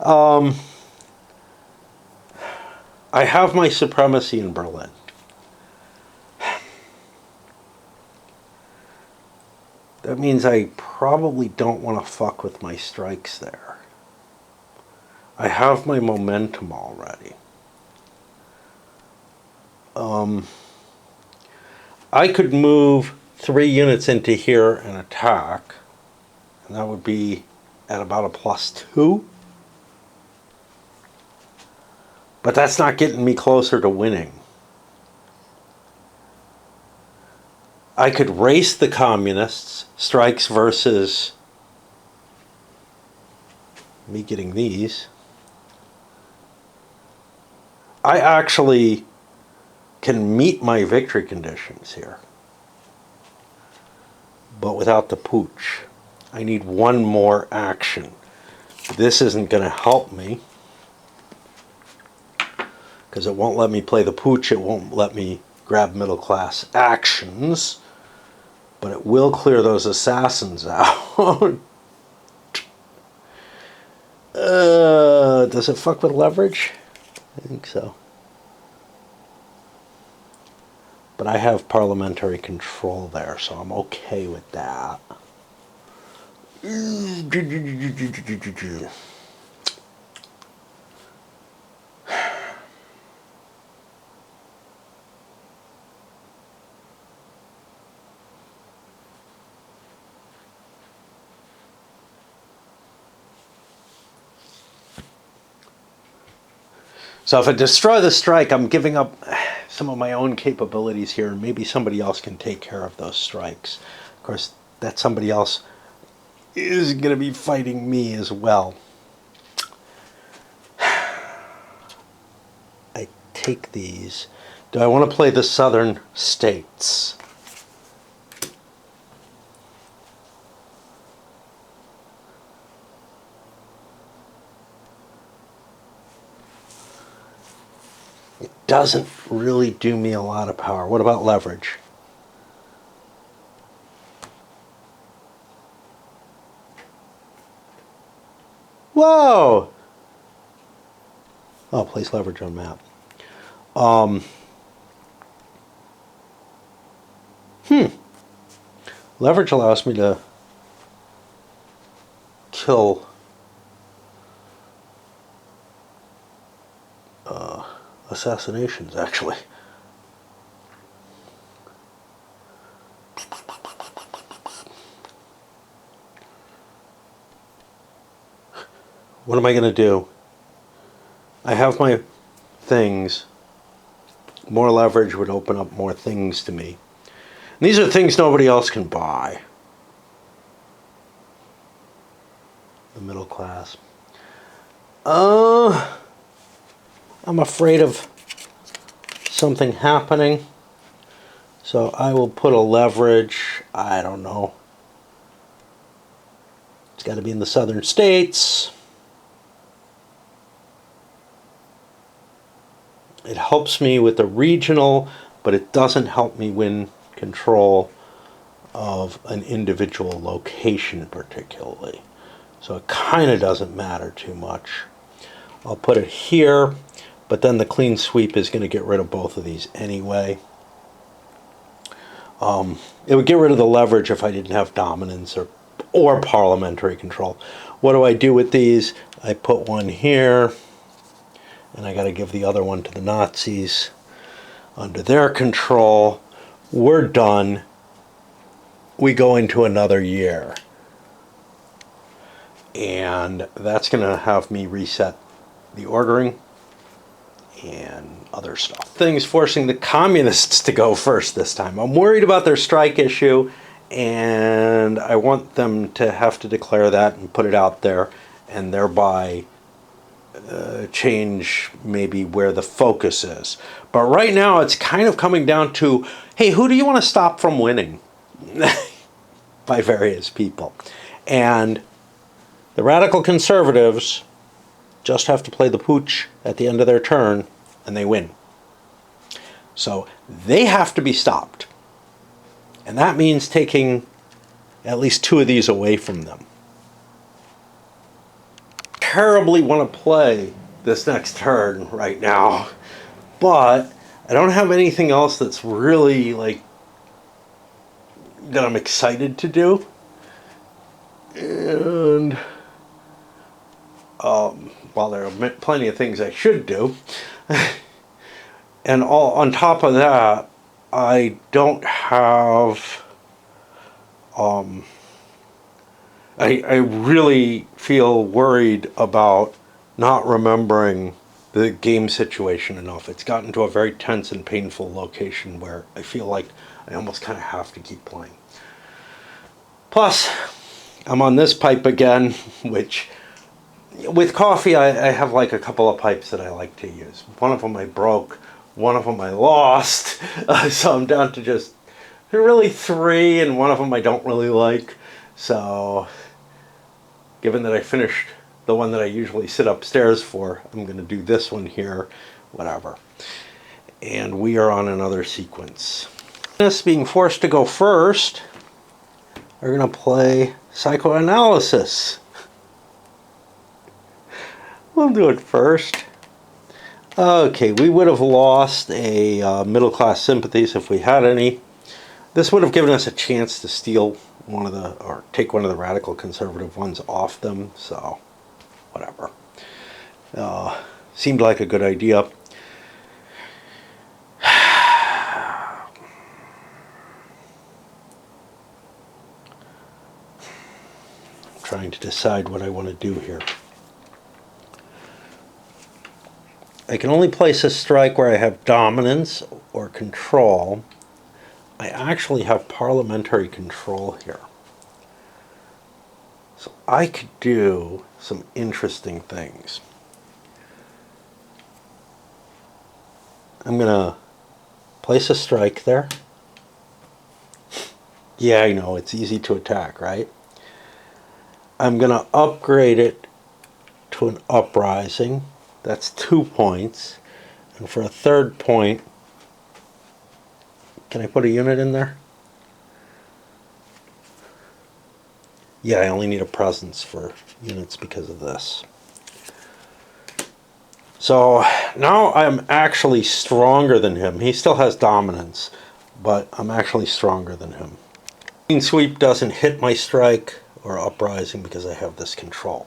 I have my supremacy in Berlin. That means I probably don't want to fuck with my strikes there. I have my momentum already. I could move 3 units into here and attack, and that would be at about a +2. But that's not getting me closer to winning. I could race the communists, strikes versus me getting these. I actually can meet my victory conditions here, but without the pooch. I need 1 more action. This isn't going to help me because it won't let me play the pooch. It won't let me grab middle class actions, but it will clear those assassins out. Does it fuck with leverage? I think so. But I have parliamentary control there, so I'm okay with that. So if I destroy the strike, I'm giving up some of my own capabilities here, and maybe somebody else can take care of those strikes. Of course, that somebody else is going to be fighting me as well. I take these. Do I want to play the southern states? It doesn't really do me a lot of power. What about leverage? Whoa! Oh, place leverage on map. Leverage allows me to kill assassinations, actually. What am I going to do? I have my things. More leverage would open up more things to me. And these are things nobody else can buy. The middle class. I'm afraid of something happening. So I will put a leverage. I don't know. It's got to be in the southern states. It helps me with the regional, but it doesn't help me win control of an individual location particularly. So it kind of doesn't matter too much. I'll put it here, but then the clean sweep is going to get rid of both of these anyway. It would get rid of the leverage if I didn't have dominance or parliamentary control. What do I do with these? I put one here. And I got to give the other one to the Nazis under their control. We're done. We go into another year. And that's going to have me reset the ordering and other stuff. Things forcing the communists to go first this time. I'm worried about their strike issue, and I want them to have to declare that and put it out there, and thereby change maybe where the focus is. But right now it's kind of coming down to, hey, who do you want to stop from winning? By various people. And the radical conservatives just have to play the pooch at the end of their turn and they win. So they have to be stopped. And that means taking at least 2 of these away from them. Terribly want to play this next turn right now, but I don't have anything else that's really like that I'm excited to do. And while there are plenty of things I should do, and all on top of that, I don't have I really feel worried about not remembering the game situation enough. It's gotten to a very tense and painful location where I feel like I almost kind of have to keep playing. Plus, I'm on this pipe again, which with coffee I have like a couple of pipes that I like to use. One of them I broke, one of them I lost, so I'm down to just really 3, and one of them I don't really like. So given that I finished the one that I usually sit upstairs for, I'm going to do this one here, whatever. And we are on another sequence. This being forced to go first, we're going to play psychoanalysis. We'll do it first. Okay, we would have lost a middle class sympathies if we had any. This would have given us a chance to steal one of the, or take one of the radical conservative ones off them, so whatever. Seemed like a good idea. Trying to decide what I want to do here. I can only place a strike where I have dominance or control. I actually have parliamentary control here. I could do some interesting things. I'm going to place a strike there. Yeah, I know, it's easy to attack, right? I'm going to upgrade it to an uprising. That's 2 points. And for a third point, can I put a unit in there? Yeah, I only need a presence for units because of this. So now I'm actually stronger than him. He still has dominance, but I'm actually stronger than him. Clean sweep doesn't hit my strike or uprising because I have this control.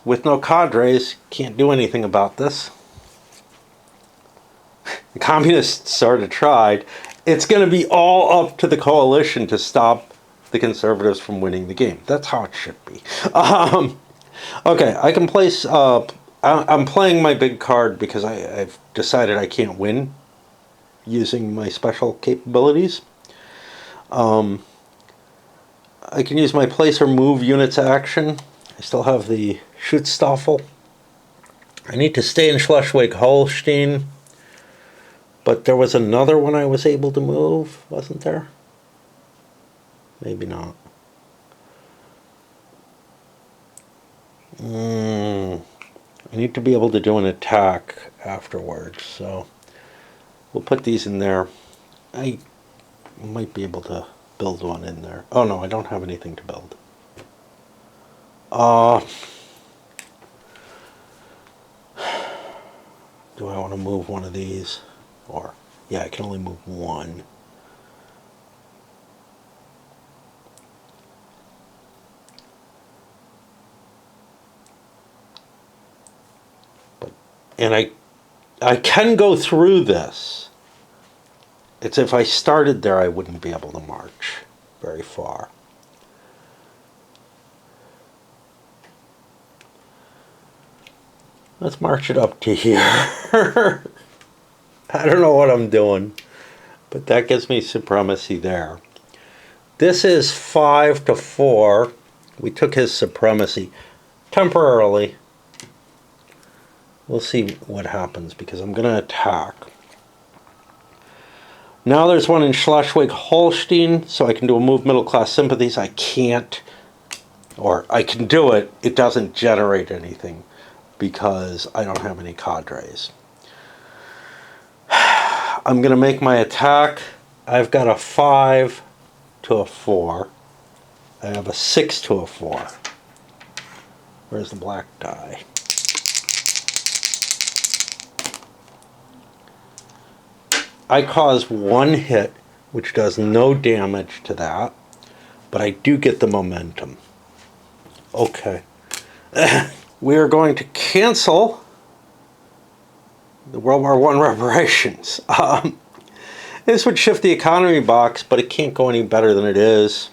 With no cadres, can't do anything about this. The communists sort of tried. It's going to be all up to the coalition to stop the conservatives from winning the game. That's how it should be. Okay, I can place... I'm playing my big card because I've decided I can't win using my special capabilities. I can use my place or move units action. I still have the Schutzstaffel. I need to stay in Schleswig-Holstein, but there was another one I was able to move, wasn't there? Maybe not. I need to be able to do an attack afterwards, so we'll put these in there. I might be able to build one in there. Oh no, I don't have anything to build. Do I want to move one of these? Or, yeah, I can only move one. And I can go through this. It's if I started there, I wouldn't be able to march very far. Let's march it up to here. I don't know what I'm doing, but that gives me supremacy there. This is 5-4. We took his supremacy temporarily. We'll see what happens because I'm going to attack. Now there's one in Schleswig-Holstein, so I can do a move middle-class sympathies. I can't, or I can do it. It doesn't generate anything because I don't have any cadres. I'm going to make my attack. I've got a 5 to a 4. I have a 6 to a 4. Where's the black die? I cause 1 hit, which does no damage to that, but I do get the momentum. Okay. We are going to cancel the World War I reparations. This would shift the economy box, but it can't go any better than it is.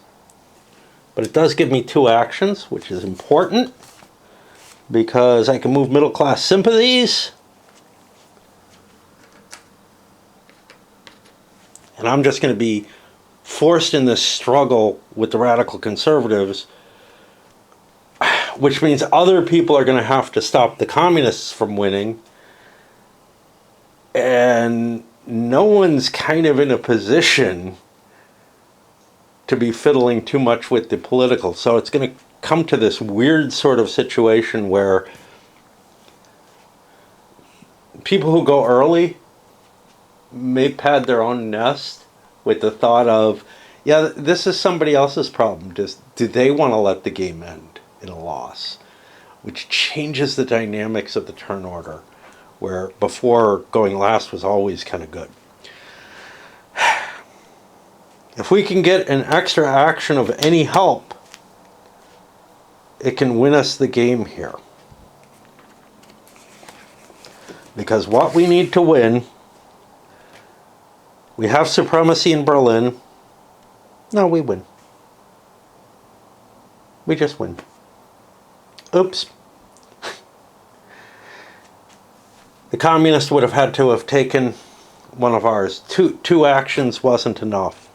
But it does give me 2 actions, which is important, because I can move middle-class sympathies. And I'm just going to be forced in this struggle with the radical conservatives, which means other people are going to have to stop the communists from winning. And no one's kind of in a position to be fiddling too much with the political. So it's going to come to this weird sort of situation where people who go early may pad their own nest with the thought of, yeah, this is somebody else's problem. Do they want to let the game end in a loss? Which changes the dynamics of the turn order, where before going last was always kind of good. If we can get an extra action of any help, it can win us the game here. Because what we need to win, we have supremacy in Berlin. No, we win. We just win. Oops. The communists would have had to have taken one of ours. Two actions wasn't enough.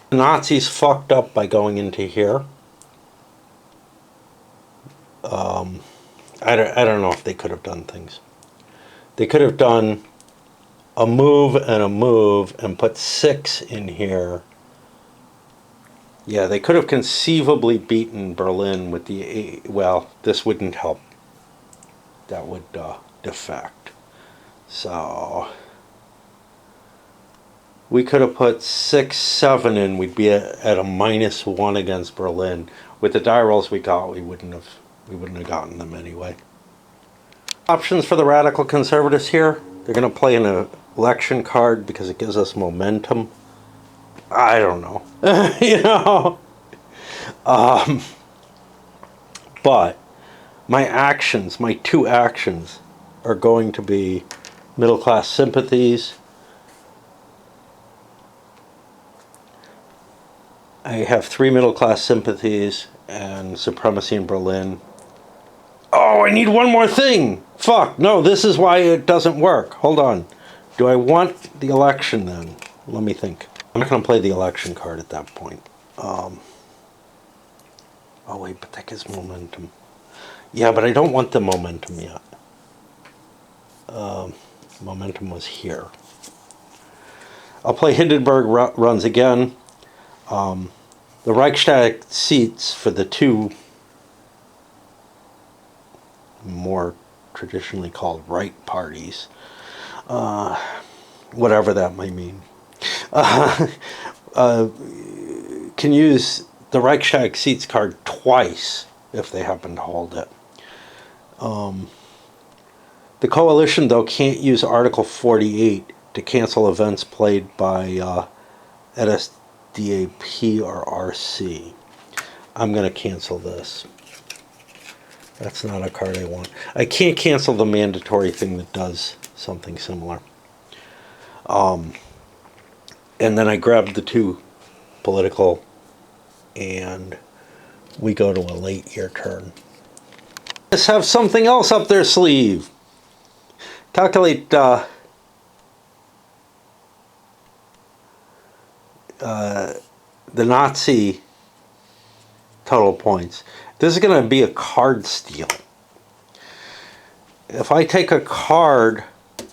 The Nazis fucked up by going into here. I don't know if they could have done things. They could have done a move and put 6 in here. Yeah, they could have conceivably beaten Berlin with the 8. Well, this wouldn't help. That would defect. So we could have put 6, 7 in. We'd be at a -1 against Berlin. With the die rolls we got, we wouldn't have gotten them anyway. Options for the radical conservatives here. They're going to play an election card because it gives us momentum. I don't know. You know. But my actions, my 2 actions, are going to be middle class sympathies. I have 3 middle class sympathies and supremacy in Berlin. Oh, I need one more thing. Fuck, no, this is why it doesn't work. Hold on. Do I want the election then? Let me think. I'm not going to play the election card at that point. Oh wait, but that gives momentum. Yeah, but I don't want the momentum yet. Momentum was here. I'll play Hindenburg runs again. The Reichstag seats for the 2 more traditionally called right parties, whatever that might mean, can use the Reichstag seats card twice if they happen to hold it. The coalition, though, can't use Article 48 to cancel events played by NSDAP or RC. I'm going to cancel this. That's not a card I want. I can't cancel the mandatory thing that does something similar. And then I grab the 2 political, and we go to a late year turn. Let's have something else up their sleeve. Calculate the Nazi total points. This is going to be a card steal. If I take a card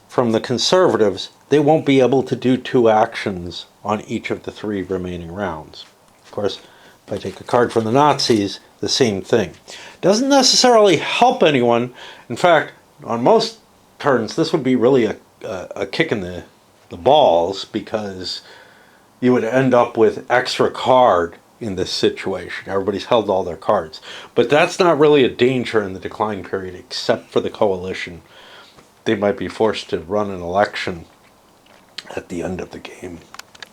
from the conservatives, they won't be able to do 2 actions on each of the 3 remaining rounds. Of course, if I take a card from the Nazis, the same thing. Doesn't necessarily help anyone. In fact, on most turns, this would be really a kick in the balls, because you would end up with extra card in this situation. Everybody's held all their cards. But that's not really a danger in the decline period, except for the coalition. They might be forced to run an election at the end of the game.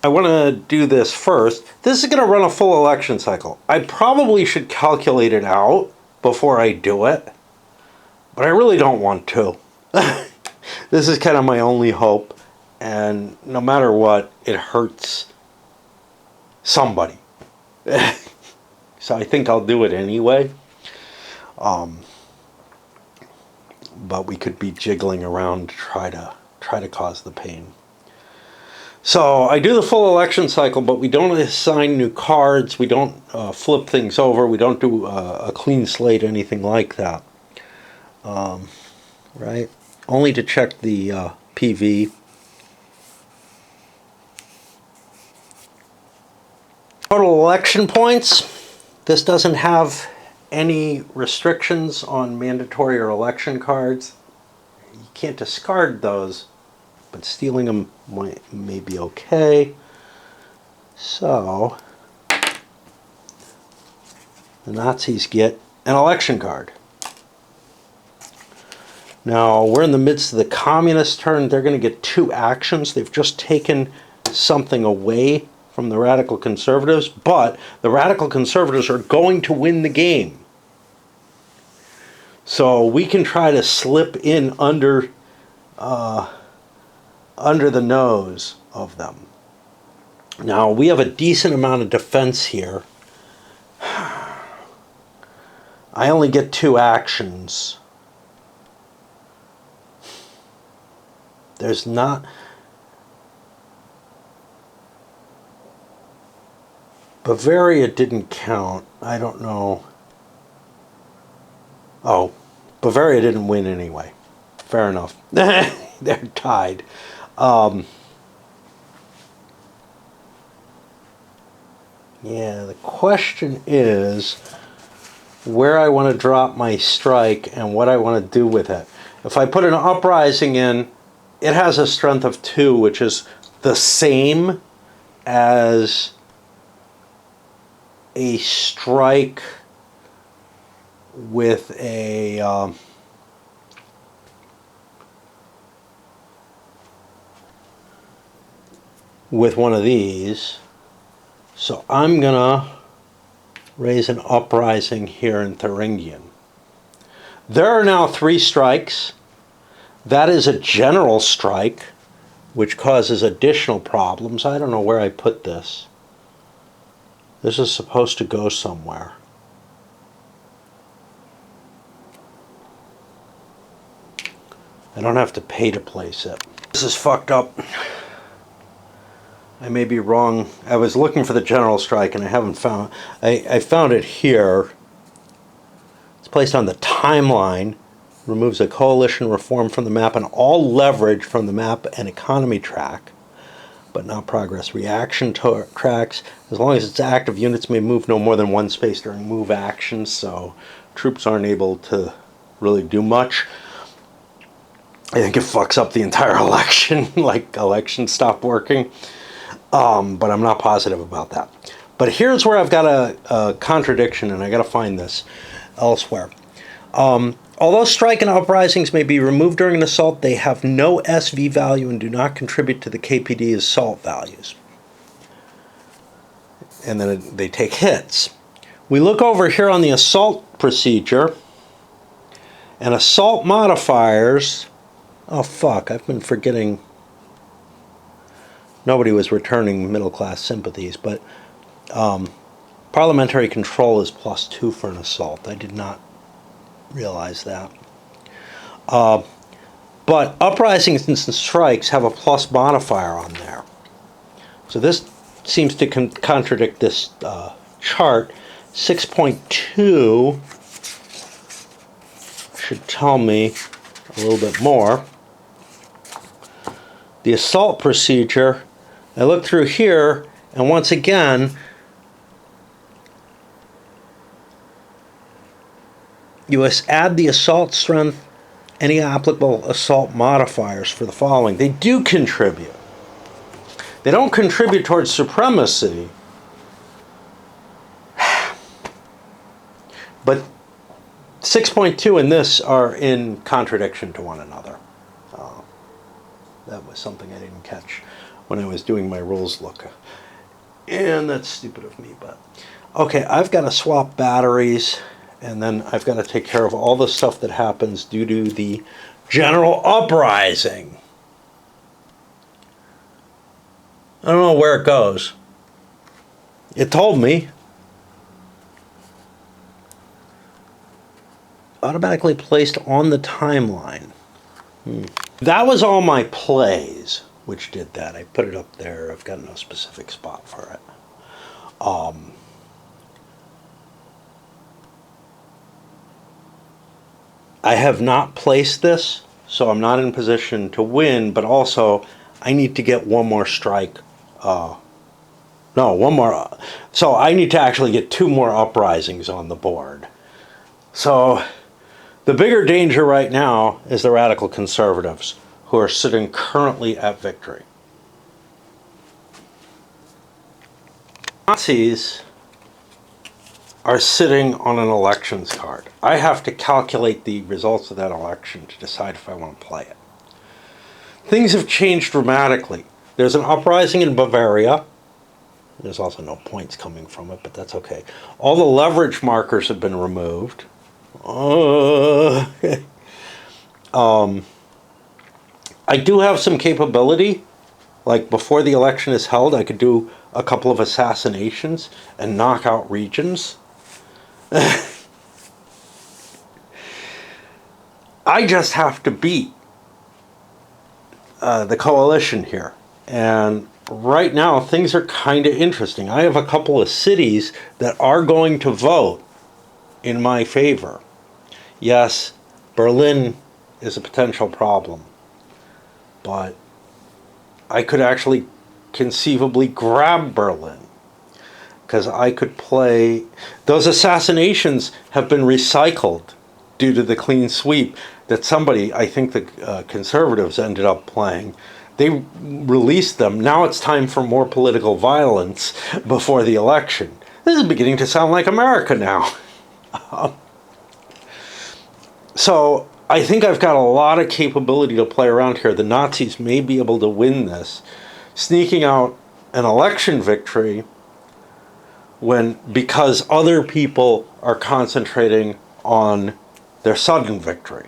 I want to do this first. This is going to run a full election cycle. I probably should calculate it out before I do it, but I really don't want to. This is kind of my only hope, and no matter what, it hurts somebody. So I think I'll do it anyway. But we could be jiggling around to try to cause the pain. So I do the full election cycle, but we don't assign new cards. We don't flip things over. We don't do a clean slate, anything like that. Right? Only to check the PV. Total election points. This doesn't have any restrictions on mandatory or election cards. You can't discard those, but stealing them may be okay. So the Nazis get an election card. Now we're in the midst of the communist turn. They're going to get 2 actions. They've just taken something away from the radical conservatives, but the radical conservatives are going to win the game. So we can try to slip in under the nose of them. Now we have a decent amount of defense here. I only get 2 actions. There's not Bavaria didn't count. I don't know. Oh, Bavaria didn't win anyway. Fair enough. They're tied. Yeah, the question is where I want to drop my strike and what I want to do with it. If I put an uprising in, it has a strength of 2, which is the same as a strike with a with one of these. So I'm gonna raise an uprising here in Thuringian. There are now 3 strikes. That is a general strike, which causes additional problems. I don't know where I put this. This is supposed to go somewhere. I don't have to pay to place it. This is fucked up. I may be wrong. I was looking for the general strike and I haven't found it. I found it here. It's placed on the timeline. Removes a coalition reform from the map and all leverage from the map and economy track, but not progress reaction tracks. As long as it's active, units may move no more than 1 space during move actions, so troops aren't able to really do much. I think it fucks up the entire election, like elections stop working, but I'm not positive about that. But here's where I've got a contradiction, and I got to find this elsewhere. Although strike and uprisings may be removed during an assault, they have no SV value and do not contribute to the KPD assault values. And then they take hits. We look over here on the assault procedure, and assault modifiers. Oh fuck, I've been forgetting. Nobody was returning middle class sympathies, but parliamentary control is +2 for an assault. I did not realize that. But uprisings and strikes have a plus modifier on there. So this seems to contradict this chart. 6.2 should tell me a little bit more. The assault procedure, I look through here, and once again, you add the assault strength, any applicable assault modifiers for the following. They do contribute. They don't contribute towards supremacy, but 6.2 and this are in contradiction to one another. That was something I didn't catch when I was doing my rules look. And that's stupid of me, but okay, I've got to swap batteries. And then I've got to take care of all the stuff that happens due to the general uprising. I don't know where it goes. It told me. Automatically placed on the timeline. That was all my plays, which did that. I put it up there. I've got no specific spot for it. I have not placed this, so I'm not in position to win, but also I need to get one more strike. One more. So I need to actually get 2 more uprisings on the board. So the bigger danger right now is the radical conservatives, who are sitting currently at victory. Nazis are sitting on an elections card. I have to calculate the results of that election to decide if I want to play it. Things have changed dramatically. There's an uprising in Bavaria. There's also no points coming from it, but that's okay. All the leverage markers have been removed. I do have some capability. Like before the election is held, I could do a couple of assassinations and knock out regions. I just have to beat the coalition here. And right now things are kind of interesting. I have a couple of cities that are going to vote in my favor. Yes, Berlin is a potential problem, but I could actually conceivably grab Berlin because I could play. Those assassinations have been recycled due to the clean sweep that somebody, I think the conservatives ended up playing. They released them. Now it's time for more political violence before the election. This is beginning to sound like America now. So I think I've got a lot of capability to play around here. The Nazis may be able to win this, sneaking out an election victory because other people are concentrating on their sudden victory.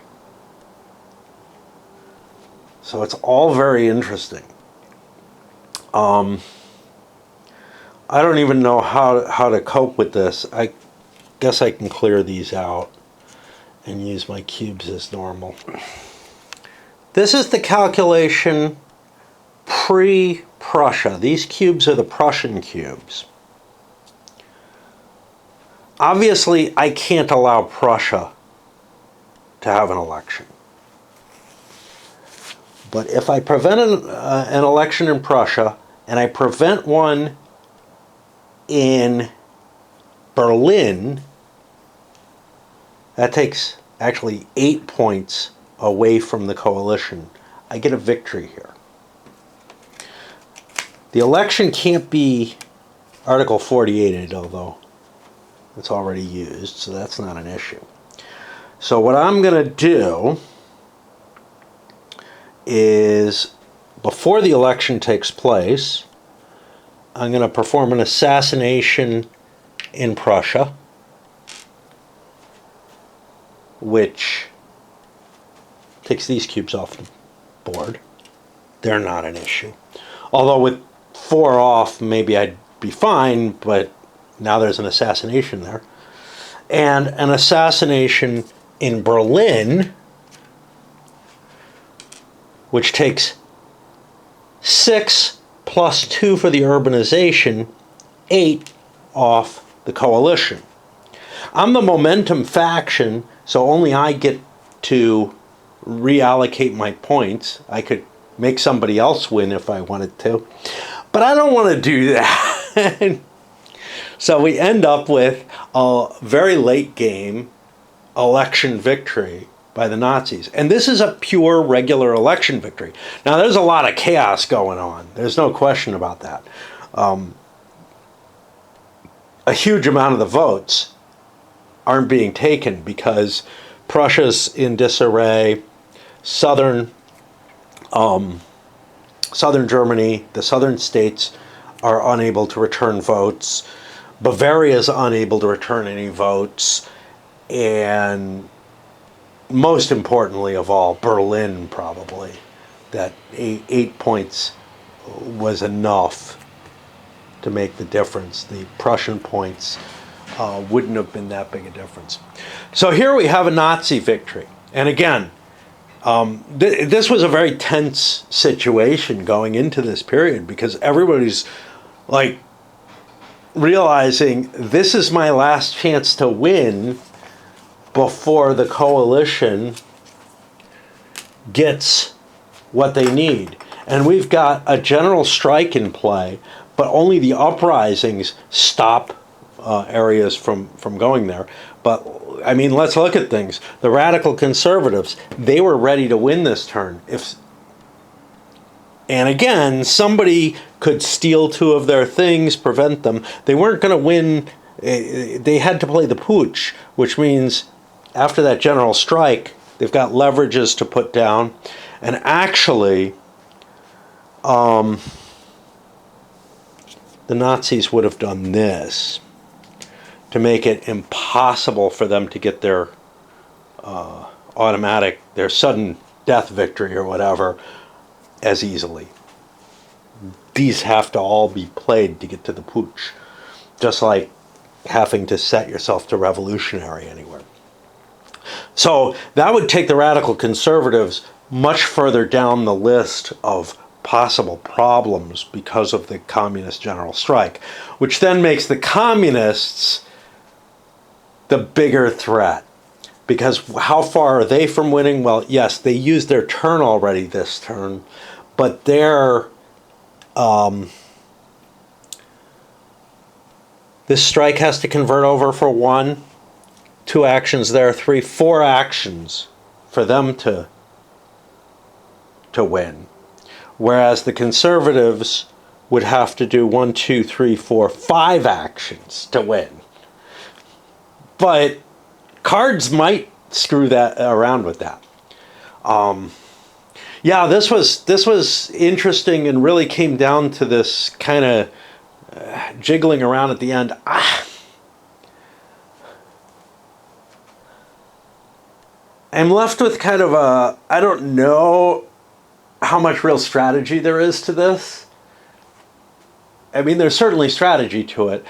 So it's all very interesting. I don't even know how to cope with this. I guess I can clear these out and use my cubes as normal. This is the calculation pre-Prussia. These cubes are the Prussian cubes. Obviously, I can't allow Prussia to have an election. But if I prevent an election in Prussia, and I prevent one in Berlin, that takes actually 8 points away from the coalition. I get a victory here. The election can't be Article 48, although it's already used, so that's not an issue. So what I'm going to do is, before the election takes place, I'm going to perform an assassination in Prussia, which takes these cubes off the board. They're not an issue. Although with 4 off, maybe I'd be fine, but now there's an assassination there. And an assassination in Berlin, which takes 6 plus 2 for the urbanization, 8 off the coalition. I'm the momentum faction, so only I get to reallocate my points. I could make somebody else win if I wanted to, but I don't want to do that. So we end up with a very late game election victory by the Nazis. And this is a pure regular election victory. Now there's a lot of chaos going on. There's no question about that. A huge amount of the votes aren't being taken because Prussia's in disarray. Southern Germany, the southern states are unable to return votes. Bavaria is unable to return any votes. And most importantly of all, Berlin probably. That 8 points was enough to make the difference. The Prussian points wouldn't have been that big a difference. So here we have a Nazi victory. And again, this was a very tense situation going into this period because everybody's like realizing this is my last chance to win before the coalition gets what they need. And we've got a general strike in play, but only the uprisings stop areas from going there. But I mean, let's look at things. The radical conservatives, they were ready to win this turn. And again, somebody could steal 2 of their things, prevent them. They weren't going to win. They had to play the pooch, which means after that general strike, they've got leverages to put down. And actually, the Nazis would have done this to make it impossible for them to get their their sudden death victory or whatever as easily. These have to all be played to get to the pooch, just like having to set yourself to revolutionary anywhere. So that would take the radical conservatives much further down the list of possible problems because of the communist general strike, which then makes the communists the bigger threat. Because how far are they from winning? Well, yes, they used their turn already this turn, but this strike has to convert over for 1, 2 actions there, 3, 4 actions for them to win. Whereas the conservatives would have to do 1, 2, 3, 4, 5 actions to win. But cards might screw that around with that. Yeah, this was interesting and really came down to this kind of jiggling around at the end. I'm left with kind of I don't know how much real strategy there is to this. I mean, there's certainly strategy to it.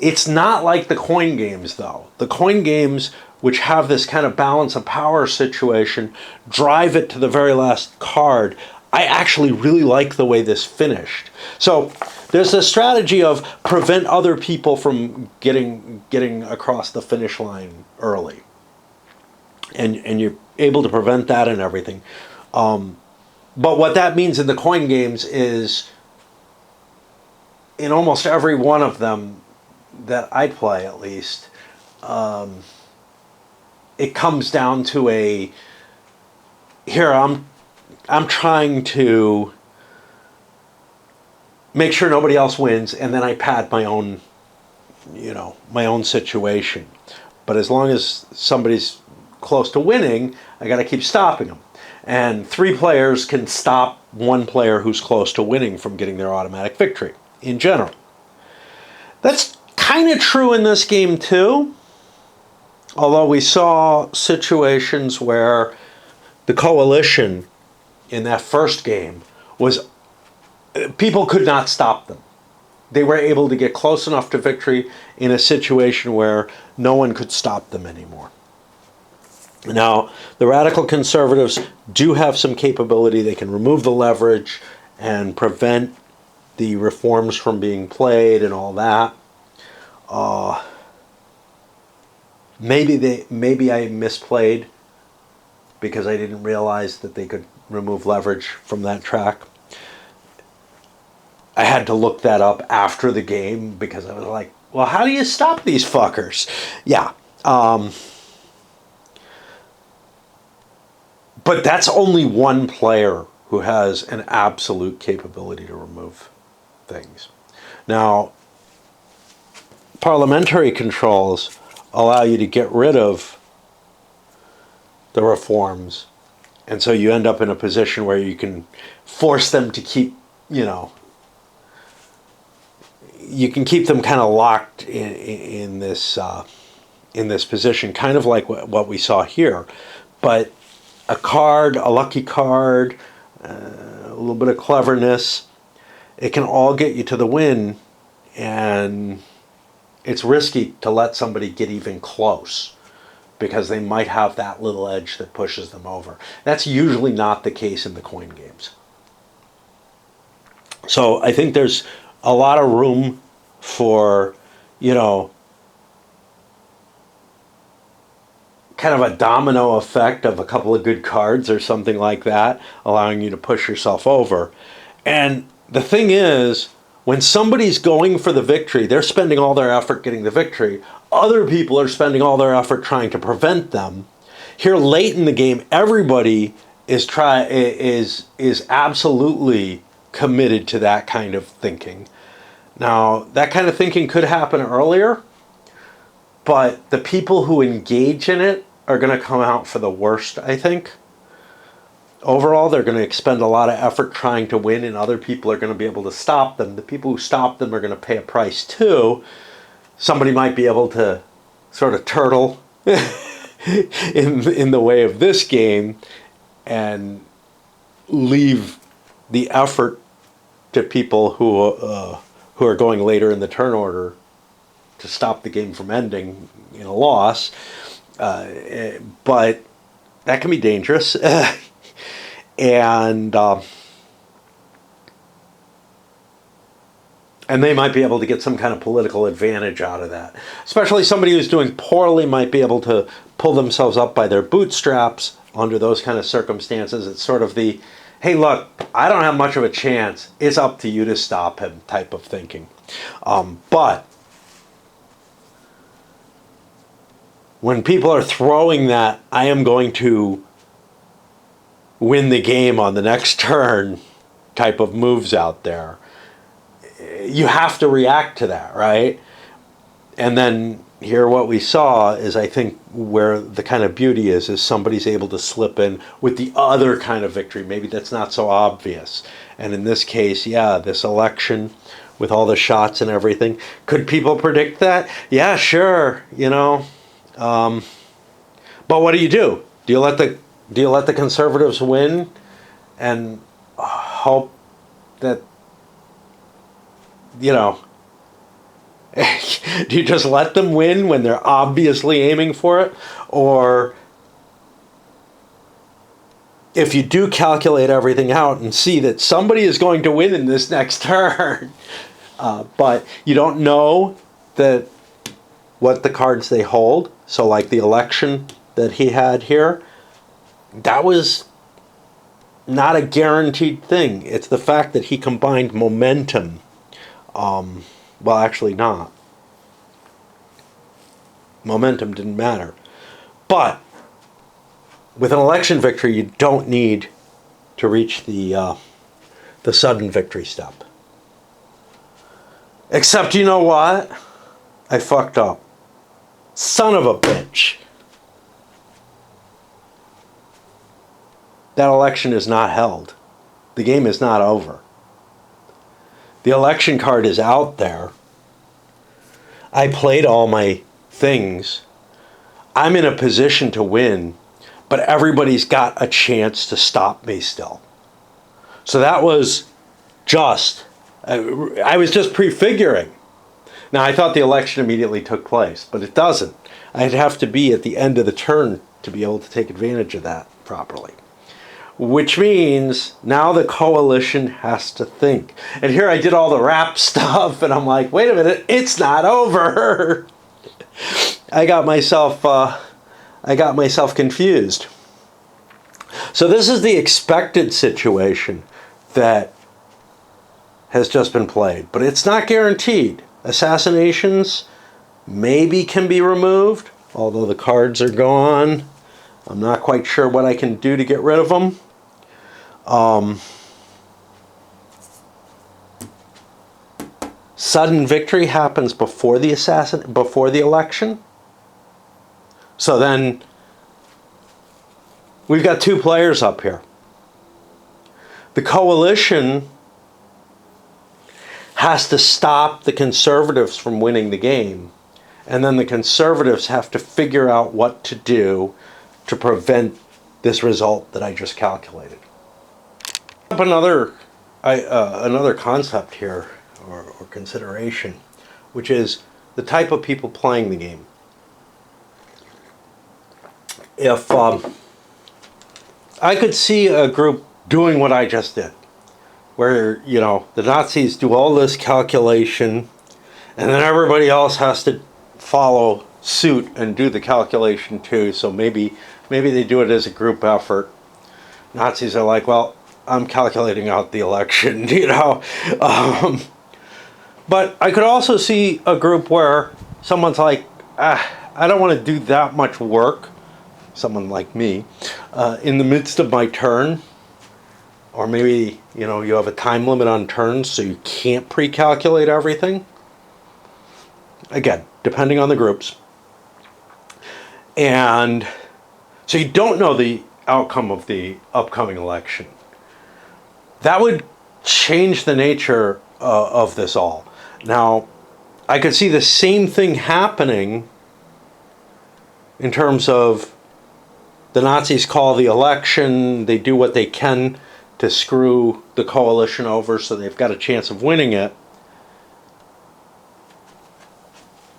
It's not like the coin games, though. The coin games, which have this kind of balance of power situation, drive it to the very last card. I actually really like the way this finished. So there's a strategy of prevent other people from getting across the finish line early. And you're able to prevent that and everything. But what that means in the coin games is, in almost every one of them that I play, at least, it comes down to I'm trying to make sure nobody else wins, and then I pad my own situation. But as long as somebody's close to winning, I got to keep stopping them. And 3 players can stop 1 player who's close to winning from getting their automatic victory, in general. That's kind of true in this game too, although we saw situations where the coalition in that first game people could not stop them. They were able to get close enough to victory in a situation where no one could stop them anymore. Now, the radical conservatives do have some capability. They can remove the leverage and prevent the reforms from being played and all that. Maybe I misplayed because I didn't realize that they could remove leverage from that track. I had to look that up after the game because I was like, well, how do you stop these fuckers? Yeah. But that's only 1 player who has an absolute capability to remove things. Now, parliamentary controls allow you to get rid of the reforms, and so you end up in a position where you can force them to keep, you can keep them kind of locked in this position, kind of like what we saw here. But a lucky card, a little bit of cleverness, it can all get you to the win, and it's risky to let somebody get even close because they might have that little edge that pushes them over. That's usually not the case in the coin games. So I think there's a lot of room for, kind of a domino effect of a couple of good cards or something like that, allowing you to push yourself over. And the thing is, when somebody's going for the victory, they're spending all their effort getting the victory. Other people are spending all their effort trying to prevent them. Here late in the game, everybody is absolutely committed to that kind of thinking. Now, that kind of thinking could happen earlier, but the people who engage in it are going to come out for the worst, I think. Overall, they're going to expend a lot of effort trying to win, and other people are going to be able to stop them. The people who stop them are going to pay a price too. Somebody might be able to sort of turtle in the way of this game and leave the effort to people who are going later in the turn order to stop the game from ending in a loss. But that can be dangerous. And And they might be able to get some kind of political advantage out of that. Especially somebody who's doing poorly might be able to pull themselves up by their bootstraps under those kind of circumstances. It's sort of the, hey, look, I don't have much of a chance. It's up to you to stop him type of thinking. But when people are throwing that, I am going to win the game on the next turn type of moves out there, you have to react to that, right? And then here what we saw is, I think, where the kind of beauty is somebody's able to slip in with the other kind of victory. Maybe that's not so obvious. And in this case, yeah, this election with all the shots and everything. Could people predict that? Yeah, sure, you know. But what do? Do you let the conservatives win and hope that, you know, do you just let them win when they're obviously aiming for it? Or if you do calculate everything out and see that somebody is going to win in this next turn, but you don't know that what the cards they hold, so like the election that he had here, that was not a guaranteed thing. It's the fact that he combined momentum. Well, actually not. Momentum didn't matter. But with an election victory, you don't need to reach the sudden victory step. Except, you know what? I fucked up. Son of a bitch. That election is not held. The game is not over. The election card is out there. I played all my things. I'm in a position to win, but everybody's got a chance to stop me still. So that was just, I was just prefiguring. Now, I thought the election immediately took place, but it doesn't. I'd have to be at the end of the turn to be able to take advantage of that properly. Which means now the coalition has to think. And here I did all the rap stuff, and I'm like, wait a minute, it's not over. I got myself confused. So this is the expected situation that has just been played, but it's not guaranteed. Assassinations maybe can be removed, although the cards are gone. I'm not quite sure what I can do to get rid of them. Sudden victory happens before the election. So then we've got two players up here. The coalition has to stop the conservatives from winning the game, and then the conservatives have to figure out what to do to prevent this result that I just calculated. Another concept here, or consideration, which is the type of people playing the game. If I could see a group doing what I just did, where, you know, the Nazis do all this calculation, and then everybody else has to follow suit and do the calculation too, so maybe they do it as a group effort. Nazis are like, well, I'm calculating out the election, you know. But I could also see a group where someone's like, I don't want to do that much work, someone like me, in the midst of my turn. Or maybe, you know, you have a time limit on turns, so you can't pre-calculate everything. Again, depending on the groups. And so you don't know the outcome of the upcoming election. That would change the nature of this all. Now, I could see the same thing happening in terms of the Nazis call the election, they do what they can to screw the coalition over so they've got a chance of winning it.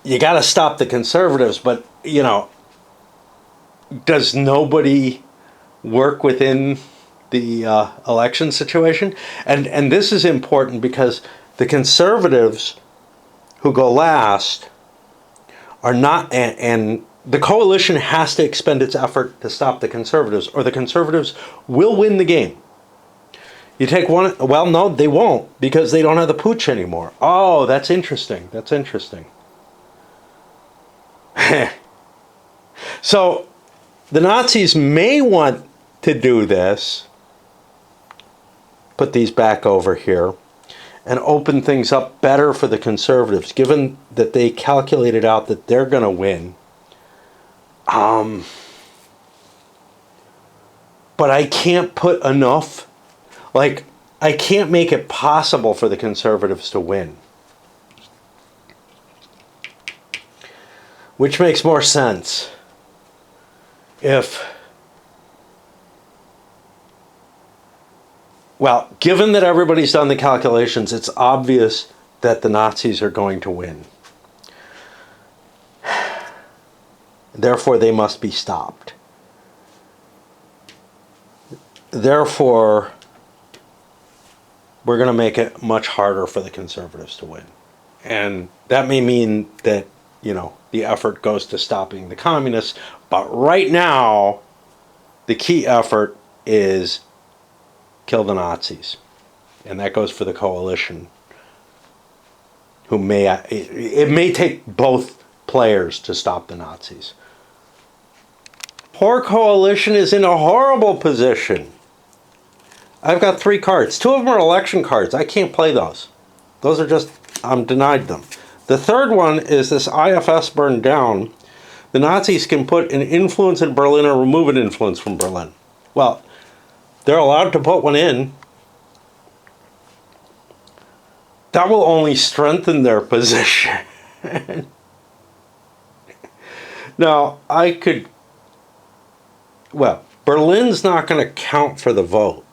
You got to stop the conservatives, but, you know, does nobody work within the election situation? And this is important because The conservatives who go last are not, and the coalition has to expend its effort to stop the conservatives, or the conservatives will win the game. You take one, well, no, they won't, because they don't have the pooch anymore. Oh, that's interesting. That's interesting. So, the Nazis may want to do this, put these back over here, and open things up better for the conservatives, given that they calculated out that they're going to win. But I can't put enough, like, I can't make it possible for the conservatives to win. Which makes more sense if, well, given that everybody's done the calculations, it's obvious that the Nazis are going to win. Therefore, they must be stopped. Therefore, we're going to make it much harder for the conservatives to win. And that may mean that, you know, the effort goes to stopping the communists. But right now, the key effort is kill the Nazis. And that goes for the coalition, who may, it may take both players to stop the Nazis. Poor coalition is in a horrible position. I've got 3 cards. 2 of them are election cards. I can't play those. Those are just, I'm denied them. The third one is this IFS burned down. The Nazis can put an influence in Berlin or remove an influence from Berlin. Well, they're allowed to put one in. That will only strengthen their position. Now, I could, well, Berlin's not going to count for the vote.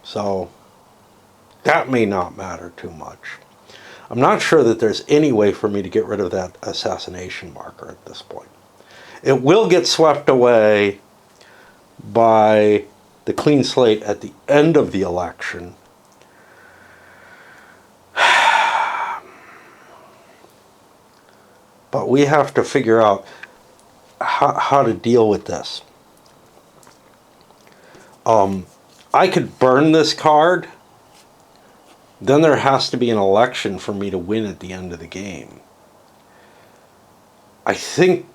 So, that may not matter too much. I'm not sure that there's any way for me to get rid of that assassination marker at this point. It will get swept away by the clean slate at the end of the election. But we have to figure out how to deal with this. I could burn this card. Then there has to be an election for me to win at the end of the game. I think,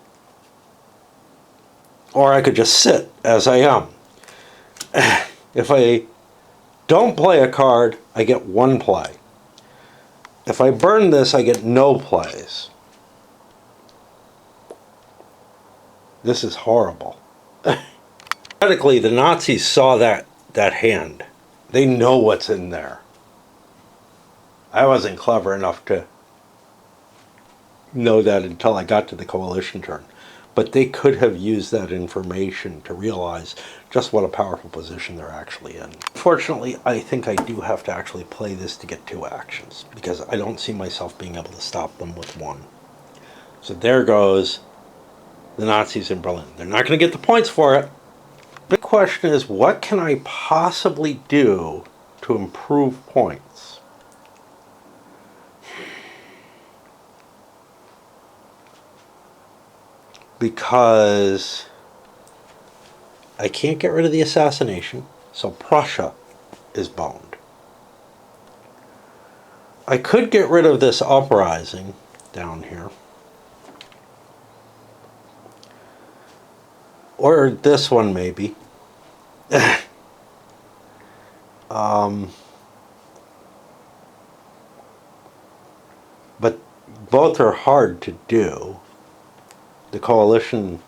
or I could just sit as I am. If I don't play a card, I get 1 play. If I burn this, I get no plays. This is horrible. Theoretically, the Nazis saw that hand. They know what's in there. I wasn't clever enough to know that until I got to the coalition turn. But they could have used that information to realize just what a powerful position they're actually in. Fortunately, I think I do have to actually play this to get 2 actions, because I don't see myself being able to stop them with 1. So there goes the Nazis in Berlin. They're not going to get the points for it. The question is, what can I possibly do to improve points? Because I can't get rid of the assassination, so Prussia is boned. I could get rid of this uprising down here. Or this one, maybe. But both are hard to do. The coalition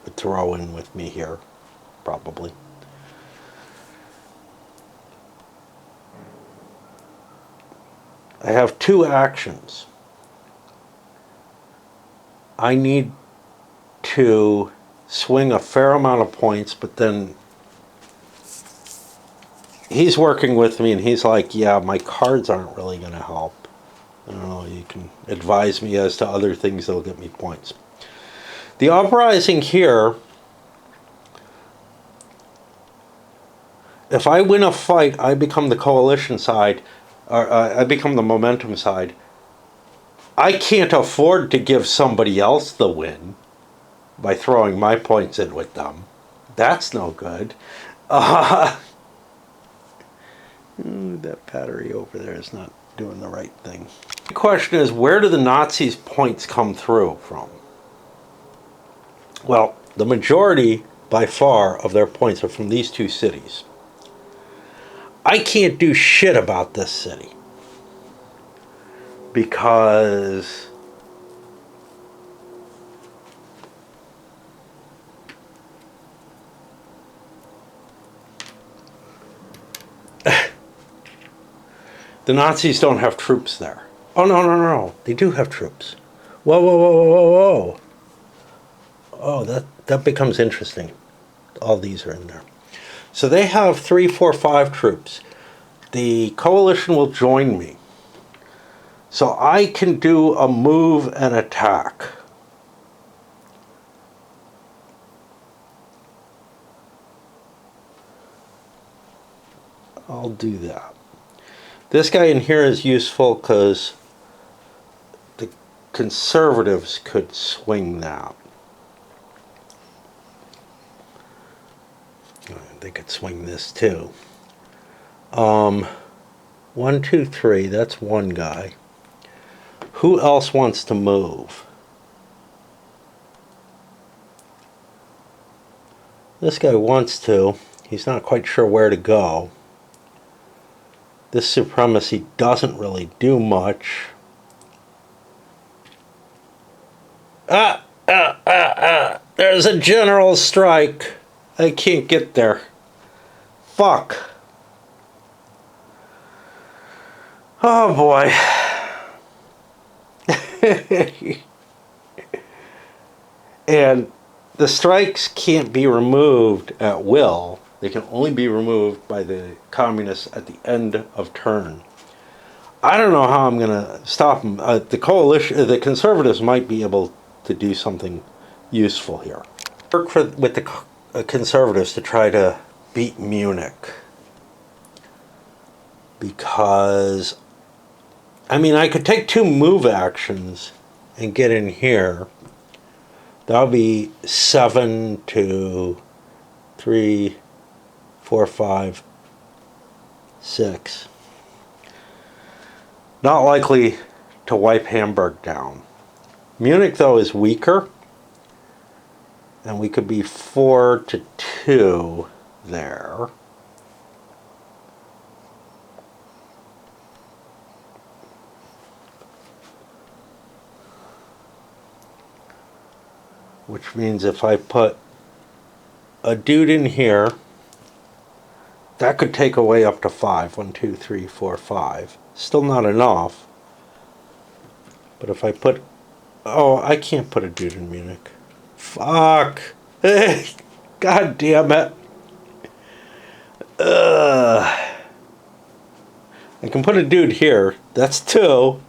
would throw in with me here, probably. I have 2 actions. I need to swing a fair amount of points, but then he's working with me and he's like, yeah, my cards aren't really going to help. I don't know, you can advise me as to other things that'll get me points. The uprising here if I win a fight, I become the coalition side, or I become the momentum side. I can't afford to give somebody else the win by throwing my points in with them. That's no good. That battery over there is not doing the right thing. The question is, where do the Nazis' points come through from? Well, the majority, by far, of their points are from these two cities. I can't do shit about this city because the Nazis don't have troops there. Oh, no. They do have troops. Whoa. Oh, that becomes interesting. All these are in there. So they have 3, 4, 5 troops. The coalition will join me. So I can do a move and attack. I'll do that. This guy in here is useful because the conservatives could swing that. They could swing this too. 1, 2, 3, that's one guy. Who else wants to move? This guy wants to. He's not quite sure where to go. This supremacy doesn't really do much. There's a general strike. I can't get there. Fuck. Oh boy. And the strikes can't be removed at will. They can only be removed by the communists at the end of turn. I don't know how I'm going to stop them. The coalition, the conservatives might be able to do something useful here. Work with the conservatives to try to beat Munich. Because, I mean, I could take 2 move actions and get in here. That would be 7 to 3, 4, 5, 6. Not likely to wipe Hamburg down. Munich, though, is weaker. And we could be 4 to 2 there. Which means if I put a dude in here, that could take away up to 5. 1, 2, 3, 4, 5. Still not enough. But if I put... Oh, I can't put a dude in Munich. Fuck. God damn it. I can put a dude here. That's 2.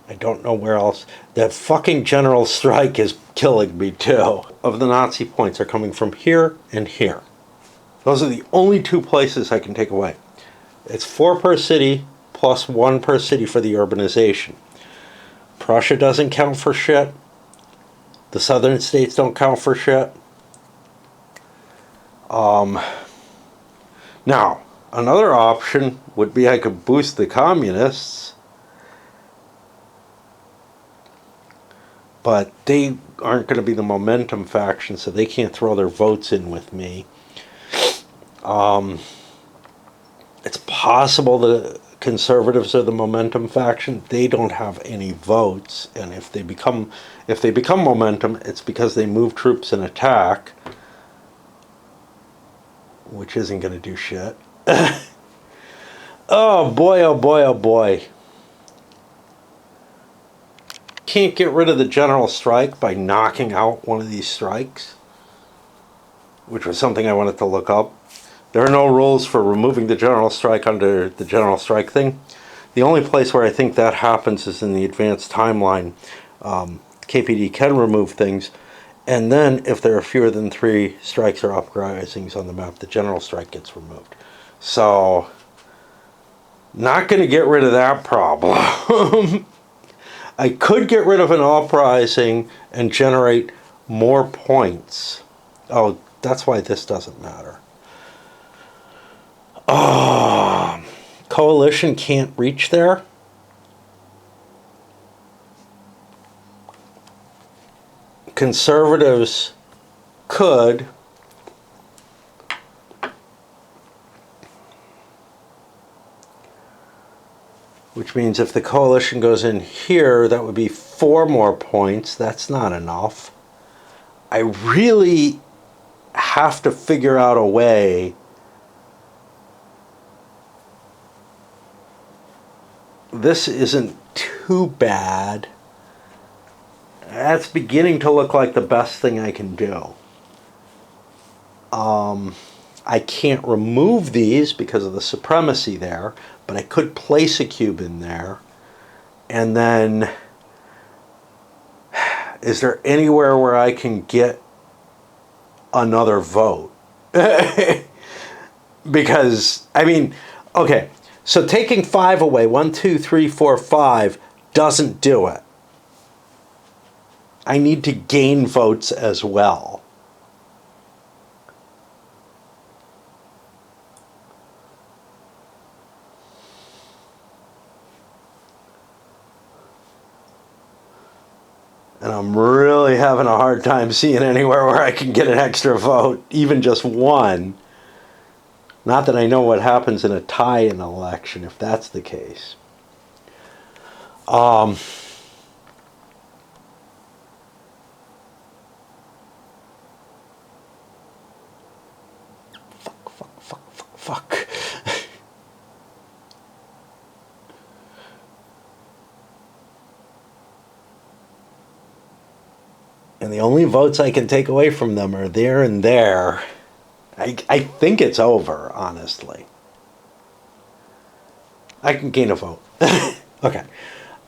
I don't know where else. That fucking general strike is killing me too. Of the Nazi points are coming from here and here. Those are the only 2 places I can take away. It's 4 per city, plus 1 per city for the urbanization. Prussia doesn't count for shit. The southern states don't count for shit. Now, another option would be I could boost the communists. But they aren't going to be the momentum faction, so they can't throw their votes in with me. It's possible the conservatives are the momentum faction. They don't have any votes, and if they become momentum, it's because they move troops and attack, which isn't going to do shit. Oh boy. Can't get rid of the general strike by knocking out one of these strikes, which was something I wanted to look up. There are no rules for removing the general strike under the general strike thing. The only place where I think that happens is in the advanced timeline. KPD can remove things, and then if there are fewer than 3 strikes or uprisings on the map, the general strike gets removed. So, not going to get rid of that problem. I could get rid of an uprising and generate more points. Oh, that's why this doesn't matter. Oh, coalition can't reach there. Conservatives could. Which means if the coalition goes in here, that would be 4 more points. That's not enough. I really have to figure out a way this isn't too bad. That's beginning to look like the best thing I can do. I can't remove these because of the supremacy there, but I could place a cube in there. And then, is there anywhere where I can get another vote? Because, I mean, okay, so taking 5 away, 1, 2, 3, 4, 5, doesn't do it. I need to gain votes as well. And I'm really having a hard time seeing anywhere where I can get an extra vote, even just 1. Not that I know what happens in a tie in an election, if that's the case. Fuck. And the only votes I can take away from them are there and there. I think it's over, honestly. I can gain a vote. Okay.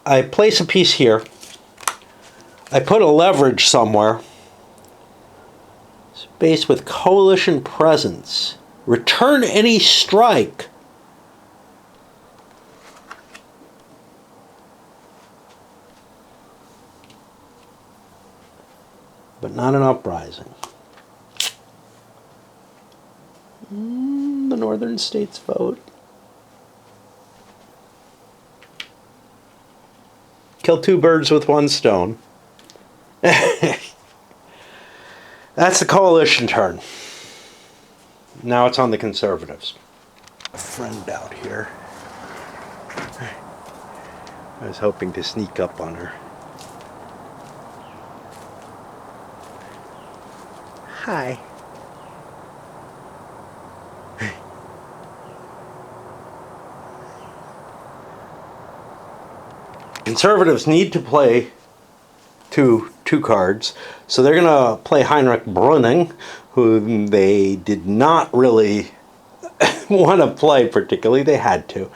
I place a piece here. I put a leverage somewhere. Space with coalition presence. Return any strike. But not an uprising. The northern states vote. Kill 2 birds with 1 stone. That's the coalition turn. Now it's on the conservatives. A friend out here. I was hoping to sneak up on her. Hi. Conservatives need to play two cards, so they're going to play Heinrich Brunning, who they did not really want to play particularly. They had to.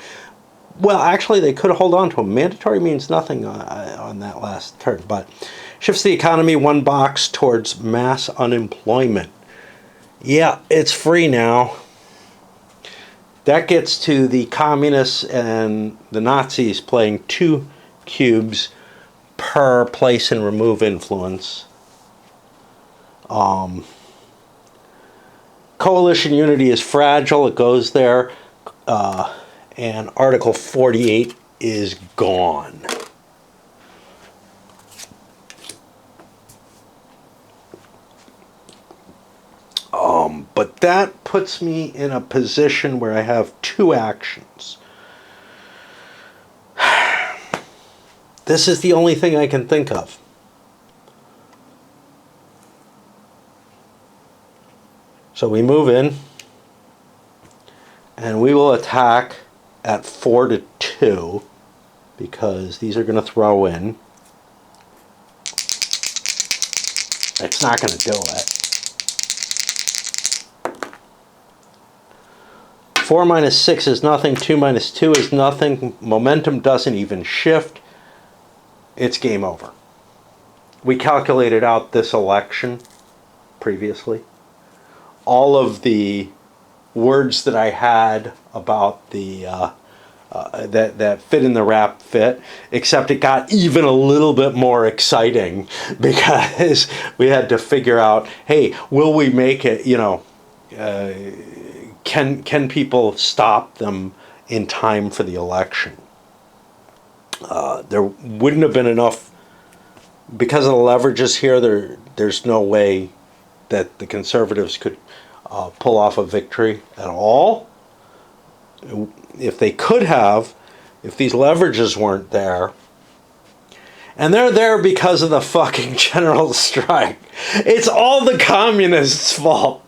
Well, actually, they could hold on to him. Mandatory means nothing on that last turn, but shifts the economy 1 box towards mass unemployment. Yeah, it's free now. That gets to the communists and the Nazis playing 2 cubes per place and remove influence. Coalition unity is fragile. It goes there. And Article 48 is gone. But that puts me in a position where I have 2 actions. This is the only thing I can think of. So we move in, and we will attack at 4-2, because these are going to throw in. It's not going to do it. 4 minus 6 is nothing. 2 minus 2 is nothing. Momentum doesn't even shift. It's game over. We calculated out this election previously. All of the words that I had about the that fit in the rap fit, except it got even a little bit more exciting because we had to figure out, hey, will we make it, can people stop them in time for the election? There wouldn't have been enough, because of the leverages here, there's no way that the Conservatives could pull off a victory at all. If they could have, if these leverages weren't there, and they're there because of the fucking general strike. It's all the communists' fault.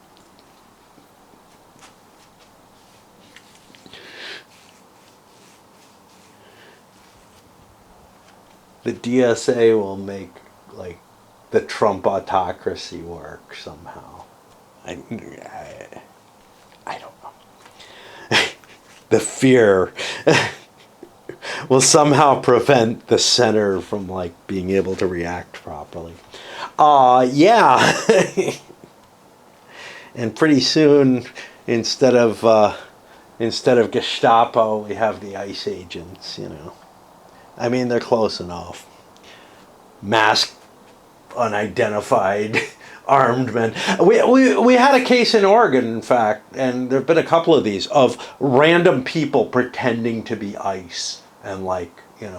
The DSA will make, like, the Trump autocracy work somehow. I don't know. The fear will somehow prevent the center from, like, being able to react properly. Yeah. And pretty soon, instead of Gestapo, we have the ICE agents, I mean, they're close enough. Masked, unidentified, armed men. We had a case in Oregon, in fact, and there have been a couple of these, of random people pretending to be ICE. And, like, in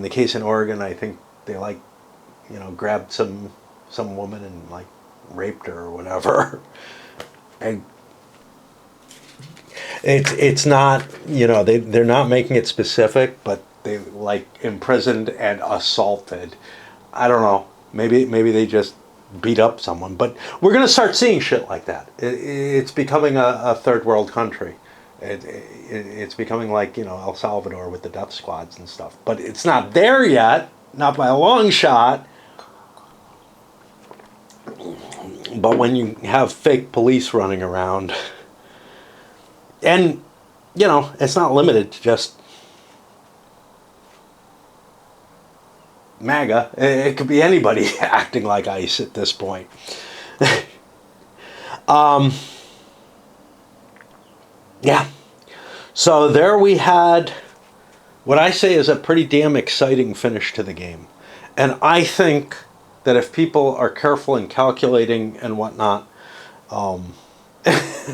the case in Oregon, I think they, like, grabbed some woman and, like, raped her or whatever. And it's not, they're not making it specific, but they, like, imprisoned and assaulted. I don't know. Maybe they just beat up someone. But we're going to start seeing shit like that. It's becoming a third world country. It's becoming like, El Salvador with the death squads and stuff. But it's not there yet. Not by a long shot. But when you have fake police running around, and, it's not limited to just MAGA. It could be anybody acting like ICE at this point. Yeah. So there we had what I say is a pretty damn exciting finish to the game. And I think that if people are careful in calculating and whatnot,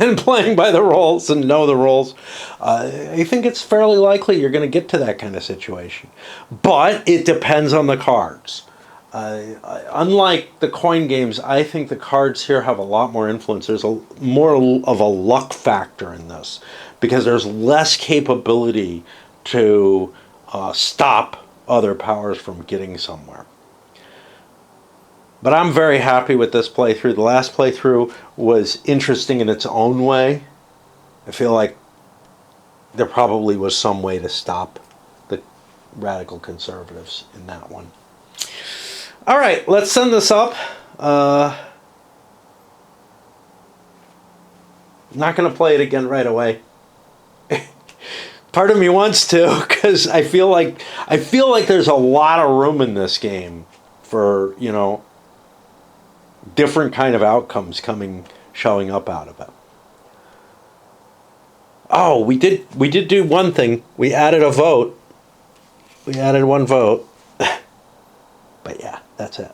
and playing by the rules and know the rules, I think it's fairly likely you're going to get to that kind of situation. But it depends on the cards. Unlike the coin games, I think the cards here have a lot more influence. There's more of a luck factor in this, because there's less capability to stop other powers from getting somewhere. But I'm very happy with this playthrough. The last playthrough was interesting in its own way. I feel like there probably was some way to stop the radical conservatives in that one. All right, let's send this up. I'm not going to play it again right away. Part of me wants to, because I feel like there's a lot of room in this game for, different kind of outcomes showing up out of it. Oh, we did do one thing. We added a vote. We added one vote. But yeah, that's it.